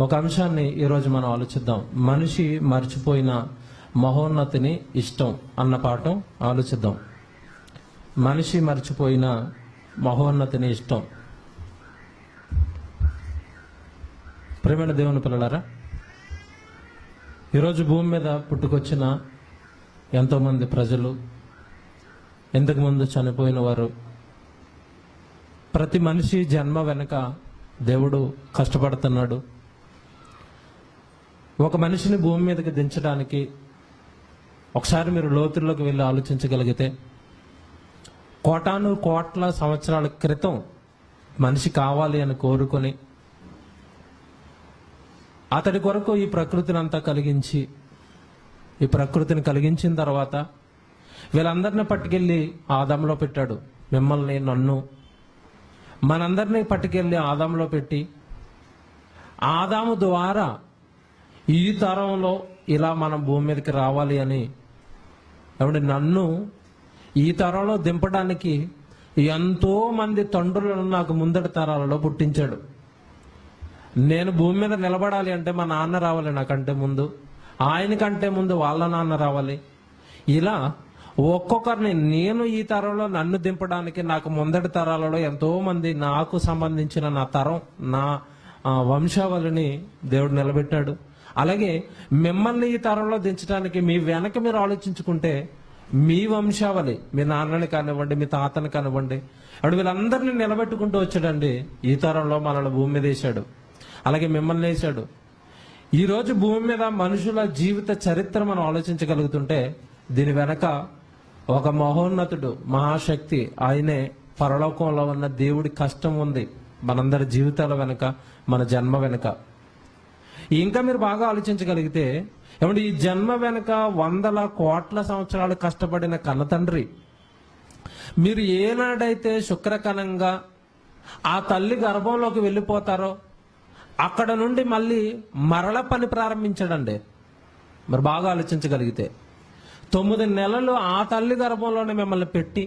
ఒక అంశాన్ని ఈరోజు మనం ఆలోచిద్దాం. మనిషి మర్చిపోయిన మహోన్నతిని ఇష్టం అన్న పాఠం ఆలోచిద్దాం. మనిషి మర్చిపోయిన మహోన్నతిని ఇష్టం. ప్రేమైన దేవుని పిల్లలారా, ఈరోజు భూమి మీద పుట్టుకొచ్చిన ఎంతోమంది ప్రజలు, ఇంతకుముందు చనిపోయిన వారు, ప్రతి మనిషి జన్మ వెనుక దేవుడు కష్టపడుతున్నాడు. ఒక మనిషిని భూమి మీదకి దించడానికి ఒకసారి మీరు లోతుల్లోకి వెళ్ళి ఆలోచించగలిగితే, కోటాను కోట్ల సంవత్సరాల క్రితం మనిషి కావాలి అని కోరుకొని అతడి కొరకు ఈ ప్రకృతిని అంతా కలిగించి, ఈ ప్రకృతిని కలిగించిన తర్వాత వీళ్ళందరినీ పట్టుకెళ్ళి ఆదాములో పెట్టాడు. మిమ్మల్ని, నన్ను, మనందరినీ పట్టుకెళ్ళి ఆదాములో పెట్టి, ఆదాము ద్వారా ఈ తరంలో ఇలా మనం భూమి మీదకి రావాలి అని, కాబట్టి నన్ను ఈ తరంలో దింపడానికి ఎంతో మంది తండ్రులను నాకు ముందటి తరాలలో పుట్టించాడు. నేను భూమి మీద నిలబడాలి అంటే మా నాన్న రావాలి, నాకంటే ముందు ఆయనకంటే ముందు వాళ్ళ నాన్న రావాలి. ఇలా ఒక్కొక్కరిని, నేను ఈ తరంలో నన్ను దింపడానికి నాకు ముందటి తరాలలో ఎంతో మంది నాకు సంబంధించిన నా తరం, నా వంశావళిని దేవుడు నిలబెట్టాడు. అలాగే మిమ్మల్ని ఈ తరంలో దించడానికి మీ వెనక మీరు ఆలోచించుకుంటే మీ వంశావళి, మీ నాన్నని కానివ్వండి, మీ తాతని కానివ్వండి, అప్పుడు వీళ్ళందరినీ నిలబెట్టుకుంటూ వచ్చాడండి. ఈ తరంలో మనల్ని భూమి మీద వేశాడు, అలాగే మిమ్మల్ని వేశాడు. ఈరోజు భూమి మీద మనుషుల జీవిత చరిత్ర మనం ఆలోచించగలుగుతుంటే దీని వెనక ఒక మహోన్నతుడు, మహాశక్తి, ఆయనే పరలోకంలో ఉన్న దేవుడి కష్టం ఉంది మనందరి జీవితాల వెనుక, మన జన్మ వెనుక. ఇంకా మీరు బాగా ఆలోచించగలిగితే, ఏమంటే ఈ జన్మ వెనుక వందల కోట్ల సంవత్సరాలు కష్టపడిన కన్నతండ్రి, మీరు ఏనాడైతే శుక్రకణంగా ఆ తల్లి గర్భంలోకి వెళ్ళిపోతారో అక్కడ నుండి మళ్ళీ మరల పని ప్రారంభించాడండి. మరి బాగా ఆలోచించగలిగితే 9 నెలలు ఆ తల్లి గర్భంలోనే మిమ్మల్ని పెట్టి,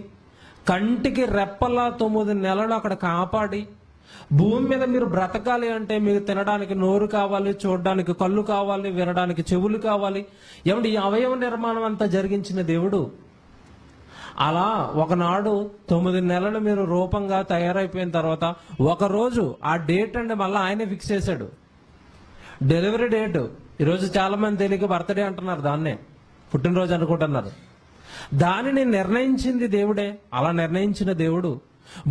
కంటికి రెప్పలా 9 నెలలు అక్కడ కాపాడి, భూమి మీద మీరు బ్రతకాలి అంటే మీకు తినడానికి నోరు కావాలి, చూడడానికి కళ్ళు కావాలి, వినడానికి చెవులు కావాలి. ఏమంటే ఈ అవయవ నిర్మాణం అంతా జరిగించిన దేవుడు అలా ఒకనాడు 9 నెలలు మీరు రూపంగా తయారైపోయిన తర్వాత ఒకరోజు ఆ డేట్ అంటే మళ్ళీ ఆయనే ఫిక్స్ చేశాడు, డెలివరీ డేట్. ఈరోజు చాలా మంది తెలియక బర్త్డే అంటున్నారు, దాన్నే పుట్టినరోజు అనుకుంటున్నారు. దానిని నిర్ణయించింది దేవుడే. అలా నిర్ణయించిన దేవుడు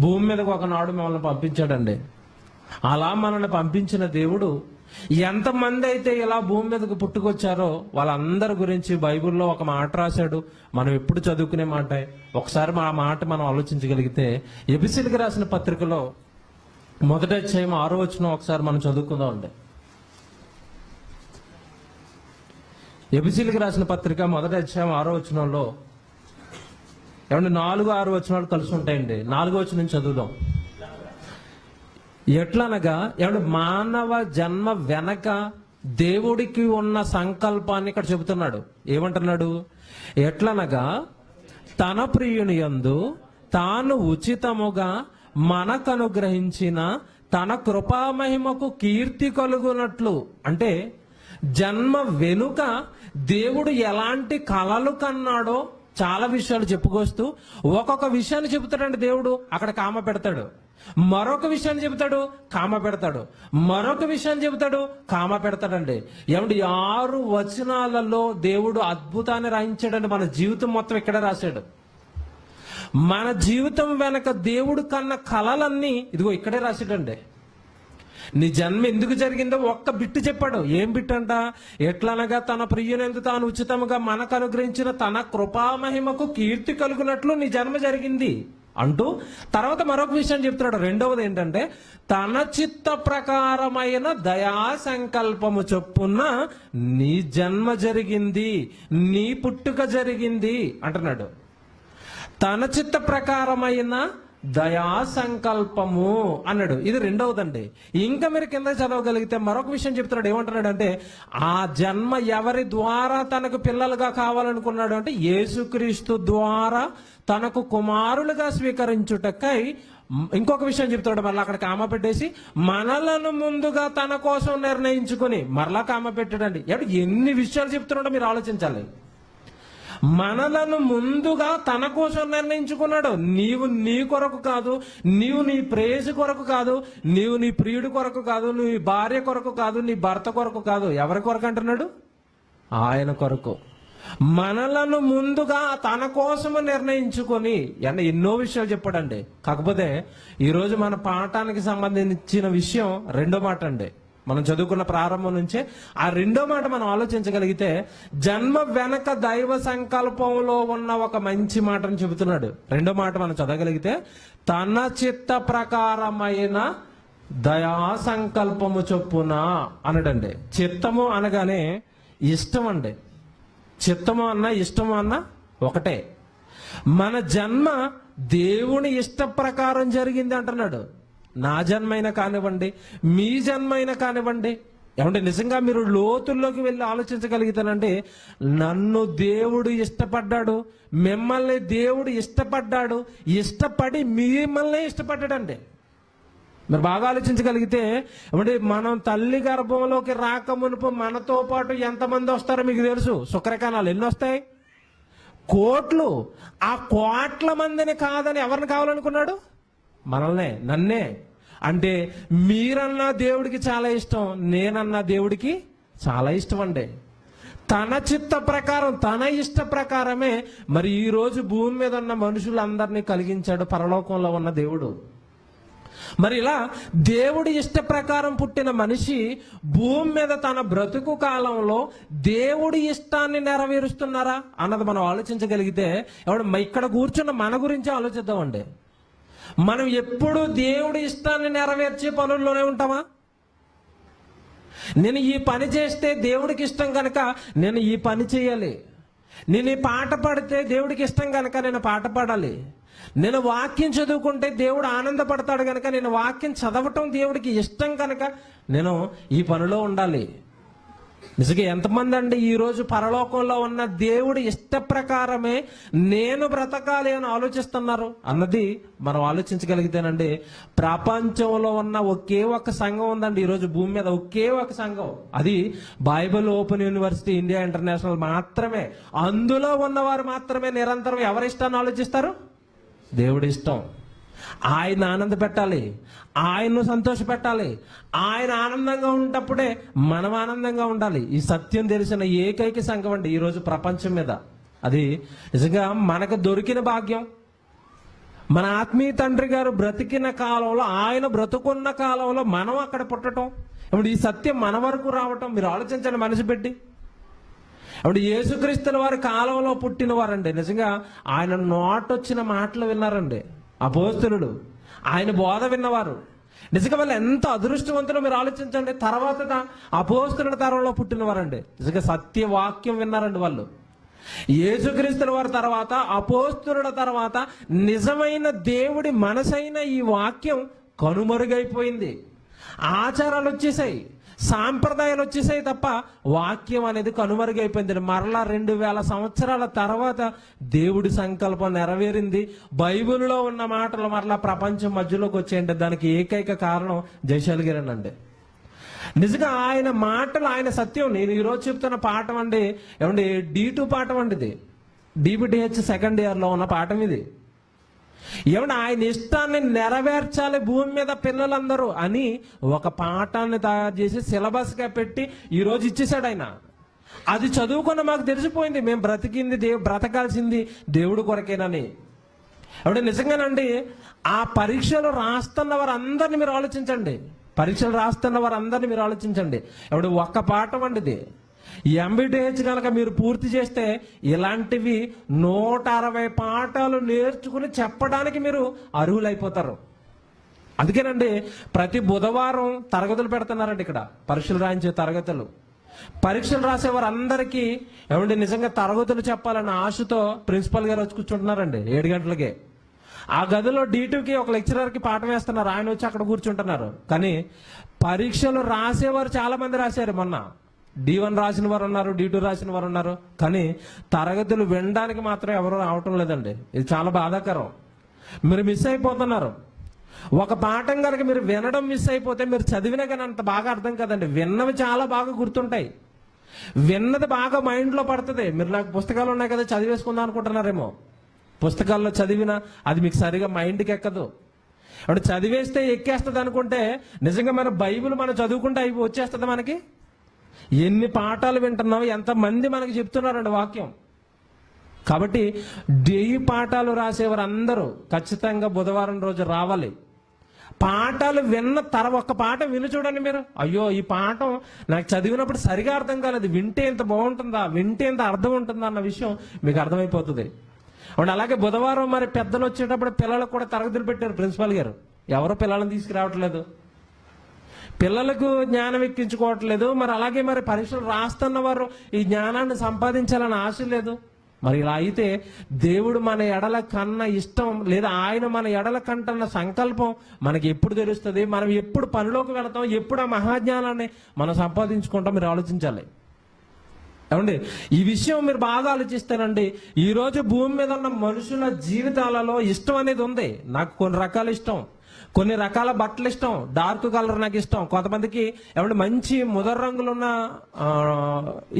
భూమి మీదకి ఒకనాడు మిమ్మల్ని పంపించాడండి. అలా మనల్ని పంపించిన దేవుడు ఎంతమంది అయితే ఇలా భూమి మీదకి పుట్టుకొచ్చారో వాళ్ళందరి గురించి బైబిల్లో ఒక మాట రాశాడు. మనం ఎప్పుడు చదువుకునే మాట. ఒకసారి ఆ మాట మనం ఆలోచించగలిగితే, ఎబిసీలకు రాసిన పత్రికలో 1వ అధ్యాయం 6వ వచనం ఒకసారి మనం చదువుకుందాం అండి. ఎబిసీలకు రాసిన పత్రిక 1వ అధ్యాయం 6వ వచనంలో, ఏమంటే 4, 6 వచనాలు కలిసి ఉంటాయండి. 4వ వచనం చదువుదాం. ఎట్లనగా, ఏమంటే మానవ జన్మ వెనక దేవుడికి ఉన్న సంకల్పాన్ని ఇక్కడ చెబుతున్నాడు. ఏమంటున్నాడు? ఎట్లనగా తన ప్రియుని యందు తాను ఉచితముగా మనకనుగ్రహించిన తన కృపామహిమకు కీర్తి కలుగునట్లు. అంటే జన్మ వెనుక దేవుడు ఎలాంటి కలలు కన్నాడో చాలా విషయాలు చెప్పుకొస్తూ ఒక్కొక్క విషయాన్ని చెబుతాడండి దేవుడు. అక్కడ కామ పెడతాడు, మరొక విషయాన్ని చెబుతాడు, కామ పెడతాడు, మరొక విషయాన్ని చెబుతాడు, కామ పెడతాడండి. ఏమంటే 6 వచనాలలో దేవుడు అద్భుతాన్ని రాయించాడండి. మన జీవితం మొత్తం ఇక్కడే రాశాడు. మన జీవితం వెనక దేవుడు కన్న కలలన్నీ ఇదిగో ఇక్కడే రాశాడండి. నీ జన్మ ఎందుకు జరిగిందో ఒక్క బిట్టు చెప్పాడు. ఏం బిట్టు అంట? ఎట్లనగా తన ప్రియునందు తాను ఉచితముగా మనకు అనుగ్రహించిన తన కృపామహిమకు కీర్తి కలుగునట్లు నీ జన్మ జరిగింది అంటూ తర్వాత మరొక విషయం చెప్తున్నాడు. రెండవది ఏంటంటే, తన చిత్త ప్రకారమైన దయా సంకల్పము చొప్పున నీ జన్మ జరిగింది, నీ పుట్టుక జరిగింది అంటున్నాడు. తన చిత్త ప్రకారమైన దయా సంకల్పము అన్నాడు. ఇది రెండవదండి. ఇంకా మీరు కింద చదవగలిగితే మరొక విషయం చెప్తున్నాడు. ఏమంటున్నాడు అంటే, ఆ జన్మ ఎవరి ద్వారా తనకు పిల్లలుగా కావాలనుకున్నాడు అంటే, యేసుక్రీస్తు ద్వారా తనకు కుమారులుగా స్వీకరించుటకై ఇంకొక విషయం చెప్తాడు, మరలా అక్కడ కామ పెట్టేసి మనలను ముందుగా తన కోసం నిర్ణయించుకొని మరలా కామ పెట్టాడండి. ఎన్ని విషయాలు చెప్తున్నాడో మీరు ఆలోచించాలి. మనలను ముందుగా తన కోసం నిర్ణయించుకున్నాడు. నీవు నీ కొరకు కాదు, నీవు నీ ప్రేయసి కొరకు కాదు, నీవు నీ ప్రియుడి కొరకు కాదు, నీ భార్య కొరకు కాదు, నీ భర్త కొరకు కాదు. ఎవరి కొరకు అంటున్నాడు? ఆయన కొరకు. మనలను ముందుగా తన కోసము నిర్ణయించుకొని ఎన్నో విషయాలు చెప్పాడండి. కాకపోతే ఈరోజు మన పాఠానికి సంబంధించిన విషయం రెండో మాట అండి. మనం చదువుకున్న ప్రారంభం నుంచే ఆ రెండో మాట మనం ఆలోచించగలిగితే, జన్మ వెనక దైవ సంకల్పంలో ఉన్న ఒక మంచి మాటను చెబుతున్నాడు. రెండో మాట మనం చదవగలిగితే, తన చిత్త ప్రకారమైన దయా సంకల్పము చొప్పున అనడండి. చిత్తము అనగానే ఇష్టం అండి. చిత్తము అన్న ఇష్టము అన్న ఒకటే. మన జన్మ దేవుని ఇష్ట ప్రకారం జరిగింది అంటున్నాడు. నా జన్మైనా కానివ్వండి, మీ జన్మైనా కానివ్వండి. నిజంగా మీరు లోతుల్లోకి వెళ్ళి ఆలోచించగలుగుతానండి. నన్ను దేవుడు ఇష్టపడ్డాడు, మిమ్మల్ని దేవుడు ఇష్టపడ్డాడు, ఇష్టపడి మిమ్మల్ని ఇష్టపడ్డాడండి. మీరు బాగా ఆలోచించగలిగితే మనం తల్లి గర్భంలోకి రాక మునుపు మనతో పాటు ఎంతమంది వస్తారో మీకు తెలుసు. శుక్రకణాలు ఎన్ని వస్తాయి? కోట్లు. ఆ కోట్ల మందిని కాదని ఎవరిని కావాలనుకున్నాడు? మనల్నే, నన్నే. అంటే మీరన్నా దేవుడికి చాలా ఇష్టం, నేనన్నా దేవుడికి చాలా ఇష్టం అండి. తన చిత్త ప్రకారం, తన ఇష్ట ప్రకారమే మరి ఈ రోజు భూమి మీద ఉన్న మనుషులందరినీ కలిగించాడు పరలోకంలో ఉన్న దేవుడు. మరి ఇలా దేవుడి ఇష్ట ప్రకారం పుట్టిన మనిషి భూమి మీద తన బ్రతుకు కాలంలో దేవుడి ఇష్టాన్ని నెరవేరుస్తున్నారా అన్నది మనం ఆలోచించగలిగితే, ఇక్కడ కూర్చున్న మన గురించి ఆలోచిద్దామండి. మనం ఎప్పుడు దేవుడి ఇష్టాన్ని నెరవేర్చే పనుల్లోనే ఉంటామా? నేను ఈ పని చేస్తే దేవుడికి ఇష్టం కనుక నేను ఈ పని చేయాలి, నేను ఈ పాట పాడితే దేవుడికి ఇష్టం కనుక నేను పాట పాడాలి, నేను వాక్యం చదువుకుంటే దేవుడు ఆనందపడతాడు కనుక నేను వాక్యం చదవటం దేవుడికి ఇష్టం కనుక నేను ఈ పనిలో ఉండాలి. నిజంగా ఎంతమంది అండి ఈరోజు పరలోకంలో ఉన్న దేవుడి ఇష్ట ప్రకారమే నేను బ్రతకాలి అని ఆలోచిస్తున్నారు అన్నది మనం ఆలోచించగలిగితేనండి. ప్రపంచంలో ఉన్న ఒకే ఒక సంఘం ఉందండి ఈరోజు భూమి మీద, ఒకే ఒక సంఘం. అది Bible open university India international మాత్రమే. అందులో ఉన్నవారు మాత్రమే నిరంతరం ఎవరి ఇష్టాన్ని ఆలోచిస్తారు? దేవుడి ఇష్టం. ఆయన ఆనంద పెట్టాలి, ఆయన్ను సంతోష పెట్టాలి. ఆయన ఆనందంగా ఉన్నప్పుడే మనం ఆనందంగా ఉండాలి. ఈ సత్యం తెలిసిన ఏకైక సంఘం అండి ఈరోజు ప్రపంచం మీద. అది నిజంగా మనకు దొరికిన భాగ్యం. మన ఆత్మీయ తండ్రి గారు బ్రతికిన కాలంలో, ఆయన బ్రతుకున్న కాలంలో మనం అక్కడ పుట్టడం, ఈ సత్యం మన వరకు రావటం మీరు ఆలోచించండి మనసు పెట్టి. యేసుక్రీస్తుల వారి కాలంలో పుట్టిన వారండి. నిజంగా ఆయన నోటొచ్చిన మాటలు విన్నారండి అపోస్తలుడు, ఆయన బోధ విన్నవారు. నిజంగా వాళ్ళు ఎంత అదృష్టవంతులో మీరు ఆలోచించండి. తర్వాత అపోస్తలుల తరంలో పుట్టిన వారండి. నిజంగా సత్యవాక్యం విన్నారండి వాళ్ళు. యేసుక్రీస్తుల వారి తర్వాత, అపోస్తలుల తర్వాత నిజమైన దేవుడి మనసైన ఈ వాక్యం కనుమరుగైపోయింది. ఆచారాలు వచ్చేసాయి, సాంప్రదాయాలు వచ్చేసాయి తప్ప వాక్యం అనేది కనుమరుగైపోయింది. మరలా 2000 సంవత్సరాల తర్వాత దేవుడి సంకల్పం నెరవేరింది. బైబిల్లో ఉన్న మాటలు మరలా ప్రపంచం మధ్యలోకి వచ్చేయండి. దానికి ఏకైక కారణం జయశాలి గారేనండి. నిజంగా ఆయన మాటలు, ఆయన సత్యం. నేను ఈరోజు చెప్తున్న పాఠం అండి D2 పాఠం అండి. ఇది DBTH సెకండ్ ఇయర్లో ఉన్న పాఠం ఇది. ఆయన ఇష్టాన్ని నెరవేర్చాలి భూమి మీద పిల్లలందరూ అని ఒక పాఠాన్ని తయారు చేసి సిలబస్ గా పెట్టి ఈరోజు ఇచ్చేసాడు ఆయన. అది చదువుకున్న మాకు తెలిసిపోయింది మేము బ్రతకాల్సింది దేవుడి కొరకేనని. నిజంగానండి ఆ పరీక్షలు రాస్తున్న వారందరినీ మీరు ఆలోచించండి. పరీక్షలు రాస్తున్న వారందరినీ మీరు ఆలోచించండి. ఒక్క పాఠం అండి ఇది. MBTH కనుక మీరు పూర్తి చేస్తే ఇలాంటివి 160 పాఠాలు నేర్చుకుని చెప్పడానికి మీరు అర్హులైపోతారు. అందుకేనండి ప్రతి బుధవారం తరగతులు పెడుతున్నారండి ఇక్కడ, పరీక్షలు రాయించే తరగతులు. పరీక్షలు రాసేవారు అందరికీ నిజంగా తరగతులు చెప్పాలన్న ఆశతో ప్రిన్సిపల్ గారు వచ్చి కూర్చుంటున్నారండి 7 గంటలకే. ఆ గదిలో D2కి ఒక లెక్చరర్కి పాఠం వేస్తున్నారు, ఆయన వచ్చి అక్కడ కూర్చుంటున్నారు. కానీ పరీక్షలు రాసేవారు చాలా మంది రాశారు. మొన్న D1 రాసిన వారు ఉన్నారు, D2 రాసిన వారు ఉన్నారు. కానీ తరగతులు వినడానికి మాత్రం ఎవరు రావటం లేదండి. ఇది చాలా బాధాకరం. మీరు మిస్ అయిపోతున్నారు. ఒక పాఠం కనుక మీరు వినడం మిస్ అయిపోతే మీరు చదివినా కానీ అంత బాగా అర్థం కదండి. విన్నవి చాలా బాగా గుర్తుంటాయి, విన్నది బాగా మైండ్లో పడుతుంది. మీరు నాకు పుస్తకాలు ఉన్నాయి కదా చదివేసుకుందాం అనుకుంటున్నారేమో, పుస్తకాల్లో చదివినా అది మీకు సరిగా మైండ్కి ఎక్కదు. అప్పుడు చదివేస్తే ఎక్కేస్తుంది అనుకుంటే నిజంగా మన బైబిల్ మనం చదువుకుంటే అవి వచ్చేస్తుంది మనకి. ఎన్ని పాఠాలు వింటున్నావు, ఎంతమంది మనకి చెప్తున్నారండి వాక్యం. కాబట్టి ఈ పాఠాలు రాసేవారు అందరూ ఖచ్చితంగా బుధవారం రోజు రావాలి. పాఠాలు విన్న ఒక్క పాఠం విని చూడండి మీరు, అయ్యో ఈ పాఠం నాకు చదివినప్పుడు సరిగా అర్థం కాలేదు, వింటే ఎంత బాగుంటుందా, వింటే ఎంత అర్థం ఉంటుందా అన్న విషయం మీకు అర్థమైపోతుంది. అవును, అలాగే బుధవారం మరి పెద్దలు వచ్చేటప్పుడు పిల్లలకు కూడా తరగతులు పెట్టారు ప్రిన్సిపాల్ గారు. ఎవరో పిల్లలను తీసుకురావట్లేదు, పిల్లలకు జ్ఞానం ఎక్కించుకోవట్లేదు. మరి అలాగే మరి పరీక్షలు రాస్తున్న వారు ఈ జ్ఞానాన్ని సంపాదించాలని ఆశ లేదు. మరి ఇలా అయితే దేవుడు మన ఎడల కన్న ఇష్టం లేదా ఆయన మన ఎడల కంటన్న సంకల్పం మనకి ఎప్పుడు తెలుస్తుంది, మనం ఎప్పుడు పనిలోకి వెళతాం, ఎప్పుడు ఆ మహాజ్ఞానాన్ని మనం సంపాదించుకుంటాం, మీరు ఆలోచించాలి. ఏమండి, ఈ విషయం మీరు బాగా ఆలోచిస్తానండి. ఈరోజు భూమి మీద ఉన్న మనుషుల జీవితాలలో ఇష్టం అనేది ఉంది. నాకు కొన్ని రకాల ఇష్టం, కొన్ని రకాల బట్టలు ఇష్టం, డార్క్ కలర్ నాకు ఇష్టం. కొంతమందికి ఏమంటే మంచి ముదర రంగులున్న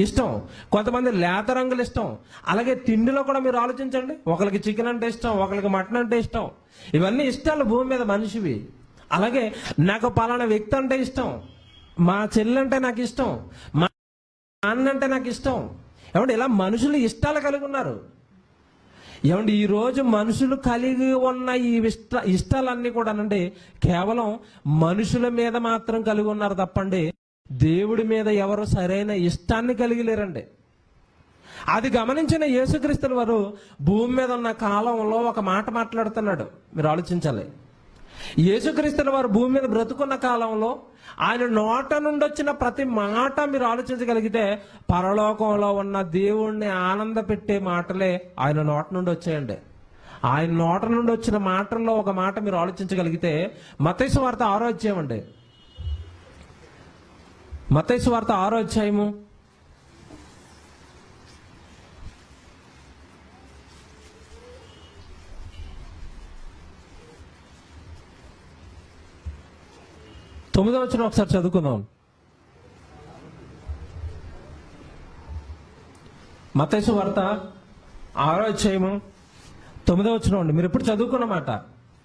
ఇష్టం, కొంతమంది లేత రంగులు ఇష్టం. అలాగే తిండిలో కూడా మీరు ఆలోచించండి, ఒకరికి చికెన్ అంటే ఇష్టం, ఒకరికి మటన్ అంటే ఇష్టం. ఇవన్నీ ఇష్టాలు భూమి మీద మనిషివి. అలాగే నాకు పలానా వ్యక్తి అంటే ఇష్టం, మా చెల్లి అంటే నాకు ఇష్టం, మా అన్న అంటే నాకు ఇష్టం. ఏమంటే ఇలా మనుషులు ఇష్టాలు కలిగి ఉన్నారు. ఏమంటే ఈరోజు మనుషులు కలిగి ఉన్న ఈ ఇష్టాలన్నీ కూడా అంటే కేవలం మనుషుల మీద మాత్రం కలిగి ఉన్నారు తప్పండి దేవుడి మీద ఎవరు సరైన ఇష్టాన్ని కలిగి లేరండి. అది గమనించిన యేసుక్రీస్తుల వారు భూమి మీద ఉన్న కాలంలో ఒక మాట మాట్లాడుతున్నాడు, మీరు ఆలోచించాలి. యేసుక్రీస్తుల వారు భూమి మీద బ్రతుకున్న కాలంలో ఆయన నోట నుండి వచ్చిన ప్రతి మాట మీరు ఆలోచించగలిగితే పరలోకంలో ఉన్న దేవుణ్ణి ఆనంద పెట్టే మాటలే ఆయన నోట నుండి వచ్చాయండి. ఆయన నోట నుండి వచ్చిన మాటల్లో ఒక మాట మీరు ఆలోచించగలిగితే మత్తయి సువార్త 6వ అధ్యాయం అండి. మత్తయి సువార్త 6వ అధ్యాయము 9వ వచనం ఒకసారి చదువుకుందాం. మత్తయి సువార్త 6వ అధ్యాయము 9వ వచనం అండి. మీరు ఎప్పుడు చదువుకున్న మాట,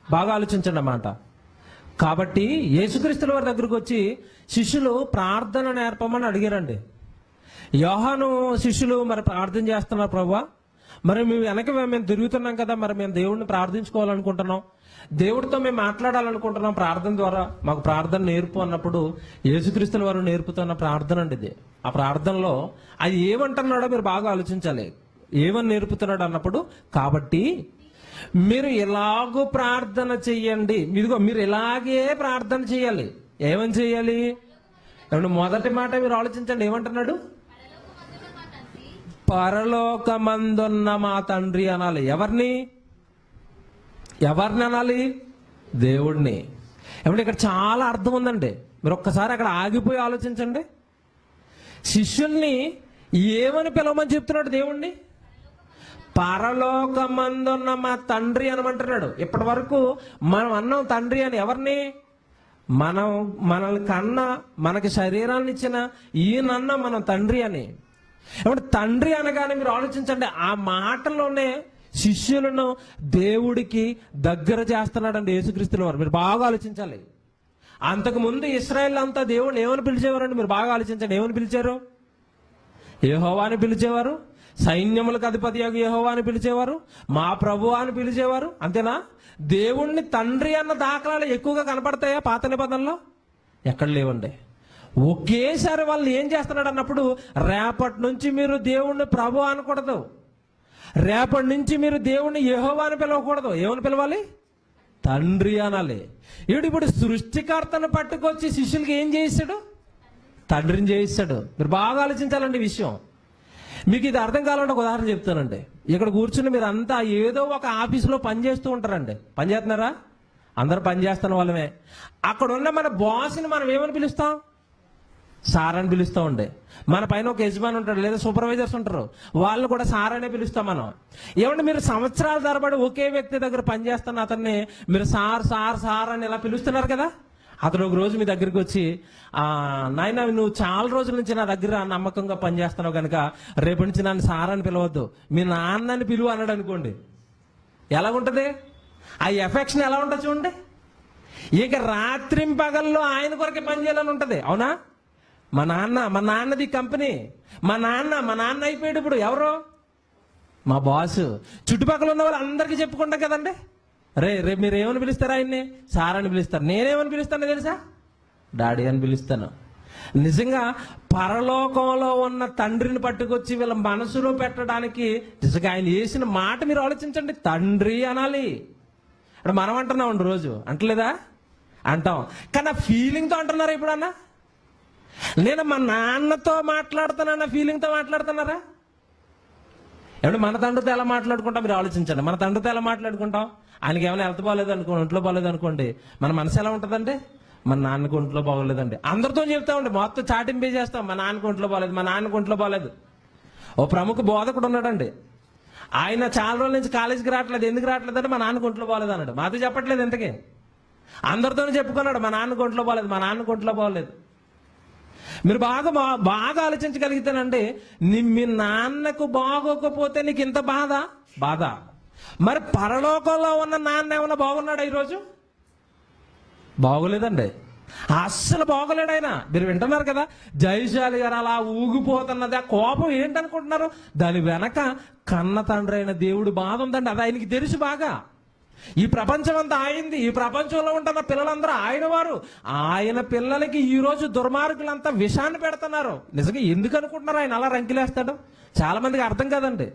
బాగా ఆలోచించండి అన్నమాట. కాబట్టి యేసుక్రీస్తుల వారి దగ్గరకు వచ్చి శిష్యులు ప్రార్థన నేర్పమని అడిగారండి. యోహాను శిష్యులు మరి ప్రార్థన చేస్తున్నారు, ప్రభువా మరి మేము వెనక మేము తిరుగుతున్నాం కదా, మరి మేము దేవుడిని ప్రార్థించుకోవాలనుకుంటున్నాం, దేవుడితో మేము మాట్లాడాలనుకుంటున్నాం ప్రార్థన ద్వారా, మాకు ప్రార్థన నేర్పు అన్నప్పుడు యేసుక్రీస్తుల వారు నేర్పుతున్న ప్రార్థన అండి ఇది. ఆ ప్రార్థనలో అది ఏమంటున్నాడో మీరు బాగా ఆలోచించాలి. ఏమని నేర్పుతున్నాడు అన్నప్పుడు, కాబట్టి మీరు ఎలాగో ప్రార్థన చెయ్యండి, మీరు ఇలాగే ప్రార్థన చేయాలి. ఏమని చెయ్యాలి? మొదటి మాట మీరు ఆలోచించండి, ఏమంటున్నాడు? పరలోకమందున్న మా తండ్రి అనాలి. ఎవరిని అనాలి? దేవుడిని. ఏమంటే ఇక్కడ చాలా అర్థం ఉందండి. మీరు ఒక్కసారి అక్కడ ఆగిపోయి ఆలోచించండి. శిష్యుల్ని ఏమని పిలవమని చెప్తున్నాడు దేవుణ్ణి? పరలోకమందున్న మా తండ్రి అనమంటున్నాడు. ఇప్పటి వరకు మనం అన్నాం తండ్రి అని ఎవరిని? మనల్ని కన్నా మనకి శరీరాన్ని ఇచ్చిన ఈయనన్నా మనం తండ్రి అని. ఏమంటే తండ్రి అనగానే మీరు ఆలోచించండి, ఆ మాటలోనే శిష్యులను దేవుడికి దగ్గర చేస్తున్నాడండి యేసుక్రీస్తుల వారు. మీరు బాగా ఆలోచించాలి. అంతకుముందు ఇశ్రాయేల్ అంతా దేవుడిని ఏమని పిలిచేవారండి? మీరు బాగా ఆలోచించండి. ఏమని పిలిచారు? యెహోవా అని పిలిచేవారు, సైన్యములకు అధిపతి యెహోవా అని పిలిచేవారు, మా ప్రభువా అని పిలిచేవారు. అంతేనా? దేవుణ్ణి తండ్రి అన్న దాఖలాలు ఎక్కువగా కనపడతాయా పాత నిబంధనలో? ఎక్కడ లేవండి. ఒకేసారి వాళ్ళు ఏం చేస్తున్నాడు అన్నప్పుడు, రేపటి నుంచి మీరు దేవుణ్ణి ప్రభు అనకూడదు, రేపటి నుంచి మీరు దేవుణ్ణి యెహోవా అని పిలవకూడదు. ఏమని పిలవాలి? తండ్రి అనాలి. ఇప్పుడు సృష్టికర్తను పట్టుకొచ్చి శిష్యులకి ఏం చేయిస్తాడు? తండ్రిని చేయిస్తాడు. మీరు బాగా ఆలోచించాలండి ఈ విషయం. మీకు ఇది అర్థం కావాలంటే ఒక ఉదాహరణ చెప్తానండి. ఇక్కడ కూర్చుని మీరు అంతా ఏదో ఒక ఆఫీసులో పనిచేస్తూ ఉంటారండి. పని చేస్తున్నారా? అందరూ పని చేస్తున్న వాళ్ళమే. అక్కడ ఉన్న మన బాస్ని మనం ఏమని పిలుస్తాం? సార్ అని పిలుస్తూ ఉండే. మన పైన ఒక యజమాని ఉంటాడు, లేదా సూపర్వైజర్స్ ఉంటారు, వాళ్ళు కూడా సార్ అనే పిలుస్తాం మనం. ఏమంటే మీరు సంవత్సరాల తరబడి ఒకే వ్యక్తి దగ్గర పనిచేస్తున్న అతన్ని మీరు సార్ సార్ సార్ అని ఇలా పిలుస్తున్నారు కదా. అతను ఒక రోజు మీ దగ్గరికి వచ్చి, నాయన నువ్వు చాలా రోజుల నుంచి నా దగ్గర నమ్మకంగా పనిచేస్తున్నావు కనుక రేపటి నుంచి నన్ను సార్ అని పిలవద్దు, మీ నాన్నని పిలువు అన్నాడు అనుకోండి. ఎలాగుంటది ఆ ఎఫెక్షన్? ఎలా ఉంటుంది చూడండి. ఇక రాత్రింపగల్లో ఆయన కొరకే పని చేయాలని ఉంటది. అవునా? మా నాన్నది కంపెనీ, మా నాన్న అయిపోయాడు. ఇప్పుడు ఎవరు? మా బాసు. చుట్టుపక్కల ఉన్న వాళ్ళు అందరికీ చెప్పుకుంటాం కదండి. రేపు మీరు ఏమని పిలుస్తారు? ఆయన్ని సార్ అని పిలుస్తారు. నేనేమని పిలుస్తానో తెలుసా? డాడీ అని పిలుస్తాను. నిజంగా పరలోకంలో ఉన్న తండ్రిని పట్టుకొచ్చి వీళ్ళ మనసులో పెట్టడానికి నిజంగా ఆయన చేసిన మాట మీరు ఆలోచించండి. తండ్రి అనాలి. అంటే మనం అంటున్నాం రోజు, అంటలేదా? అంటాం. కానీ ఆ ఫీలింగ్తో అంటున్నారా ఇప్పుడన్నా? నేను మా నాన్నతో మాట్లాడుతానన్న ఫీలింగ్తో మాట్లాడుతున్నారా? ఏమంటే మన తండ్రితో ఎలా మాట్లాడుకుంటాం మీరు ఆలోచించండి. మన తండ్రితో ఎలా మాట్లాడుకుంటాం? ఆయనకి ఏమైనా హెల్త్ బాగలేదు అనుకోండి, ఒంట్లో బాగలేదు అనుకోండి, మన మనసు ఎలా ఉంటుందంటే మన నాన్నకు ఒంట్లో బాగోలేదండి అందరితో చెప్తామండి. మొత్తం చాటింపే చేస్తాం, మా నాన్నకు ఒంట్లో బాగలేదు, మా నాన్నకు ఒంట్లో బాగలేదు. ఓ ప్రముఖ బోధకుడు ఉన్నాడండి. ఆయన చాలా రోజుల నుంచి కాలేజీకి రావట్లేదు. ఎందుకు రావట్లేదు అంటే మా నాన్నకు ఒంట్లో బాగలేదు అన్నాడు. మాతో చెప్పట్లేదు ఇంతకీ, అందరితోనే చెప్పుకున్నాడు మా నాన్నకు ఒంట్లో బాగలేదు, మా నాన్నకు ఒంట్లో బాగలేదు. మీరు బాగా ఆలోచించగలిగితేనండి, మీ నాన్నకు బాగోకపోతే నీకు ఇంత బాధ. మరి పరలోకంలో ఉన్న నాన్న ఏమన్నా బాగున్నాడా ఈరోజు? బాగోలేదండి, అస్సలు బాగోలేడు ఆయన. మీరు వింటున్నారు కదా, జయశాలి గారు అలా ఊగిపోతున్నది. ఆ కోపం ఏంటనుకుంటున్నారు? దాని వెనక కన్న తండ్రి అయిన దేవుడు బాధ ఉందండి. అది ఆయనకి తెలుసు బాగా. ఈ ప్రపంచం అంతా ఆయింది, ఈ ప్రపంచంలో ఉంటున్న పిల్లలందరూ ఆయన వారు. ఆయన పిల్లలకి ఈ రోజు దుర్మార్గులంతా విషాన్ని పెడుతున్నారు. నిజంగా ఎందుకు అనుకుంటున్నారు ఆయన అలా రంకిలేస్తాడు? చాలా మందికి అర్థం కాదండి.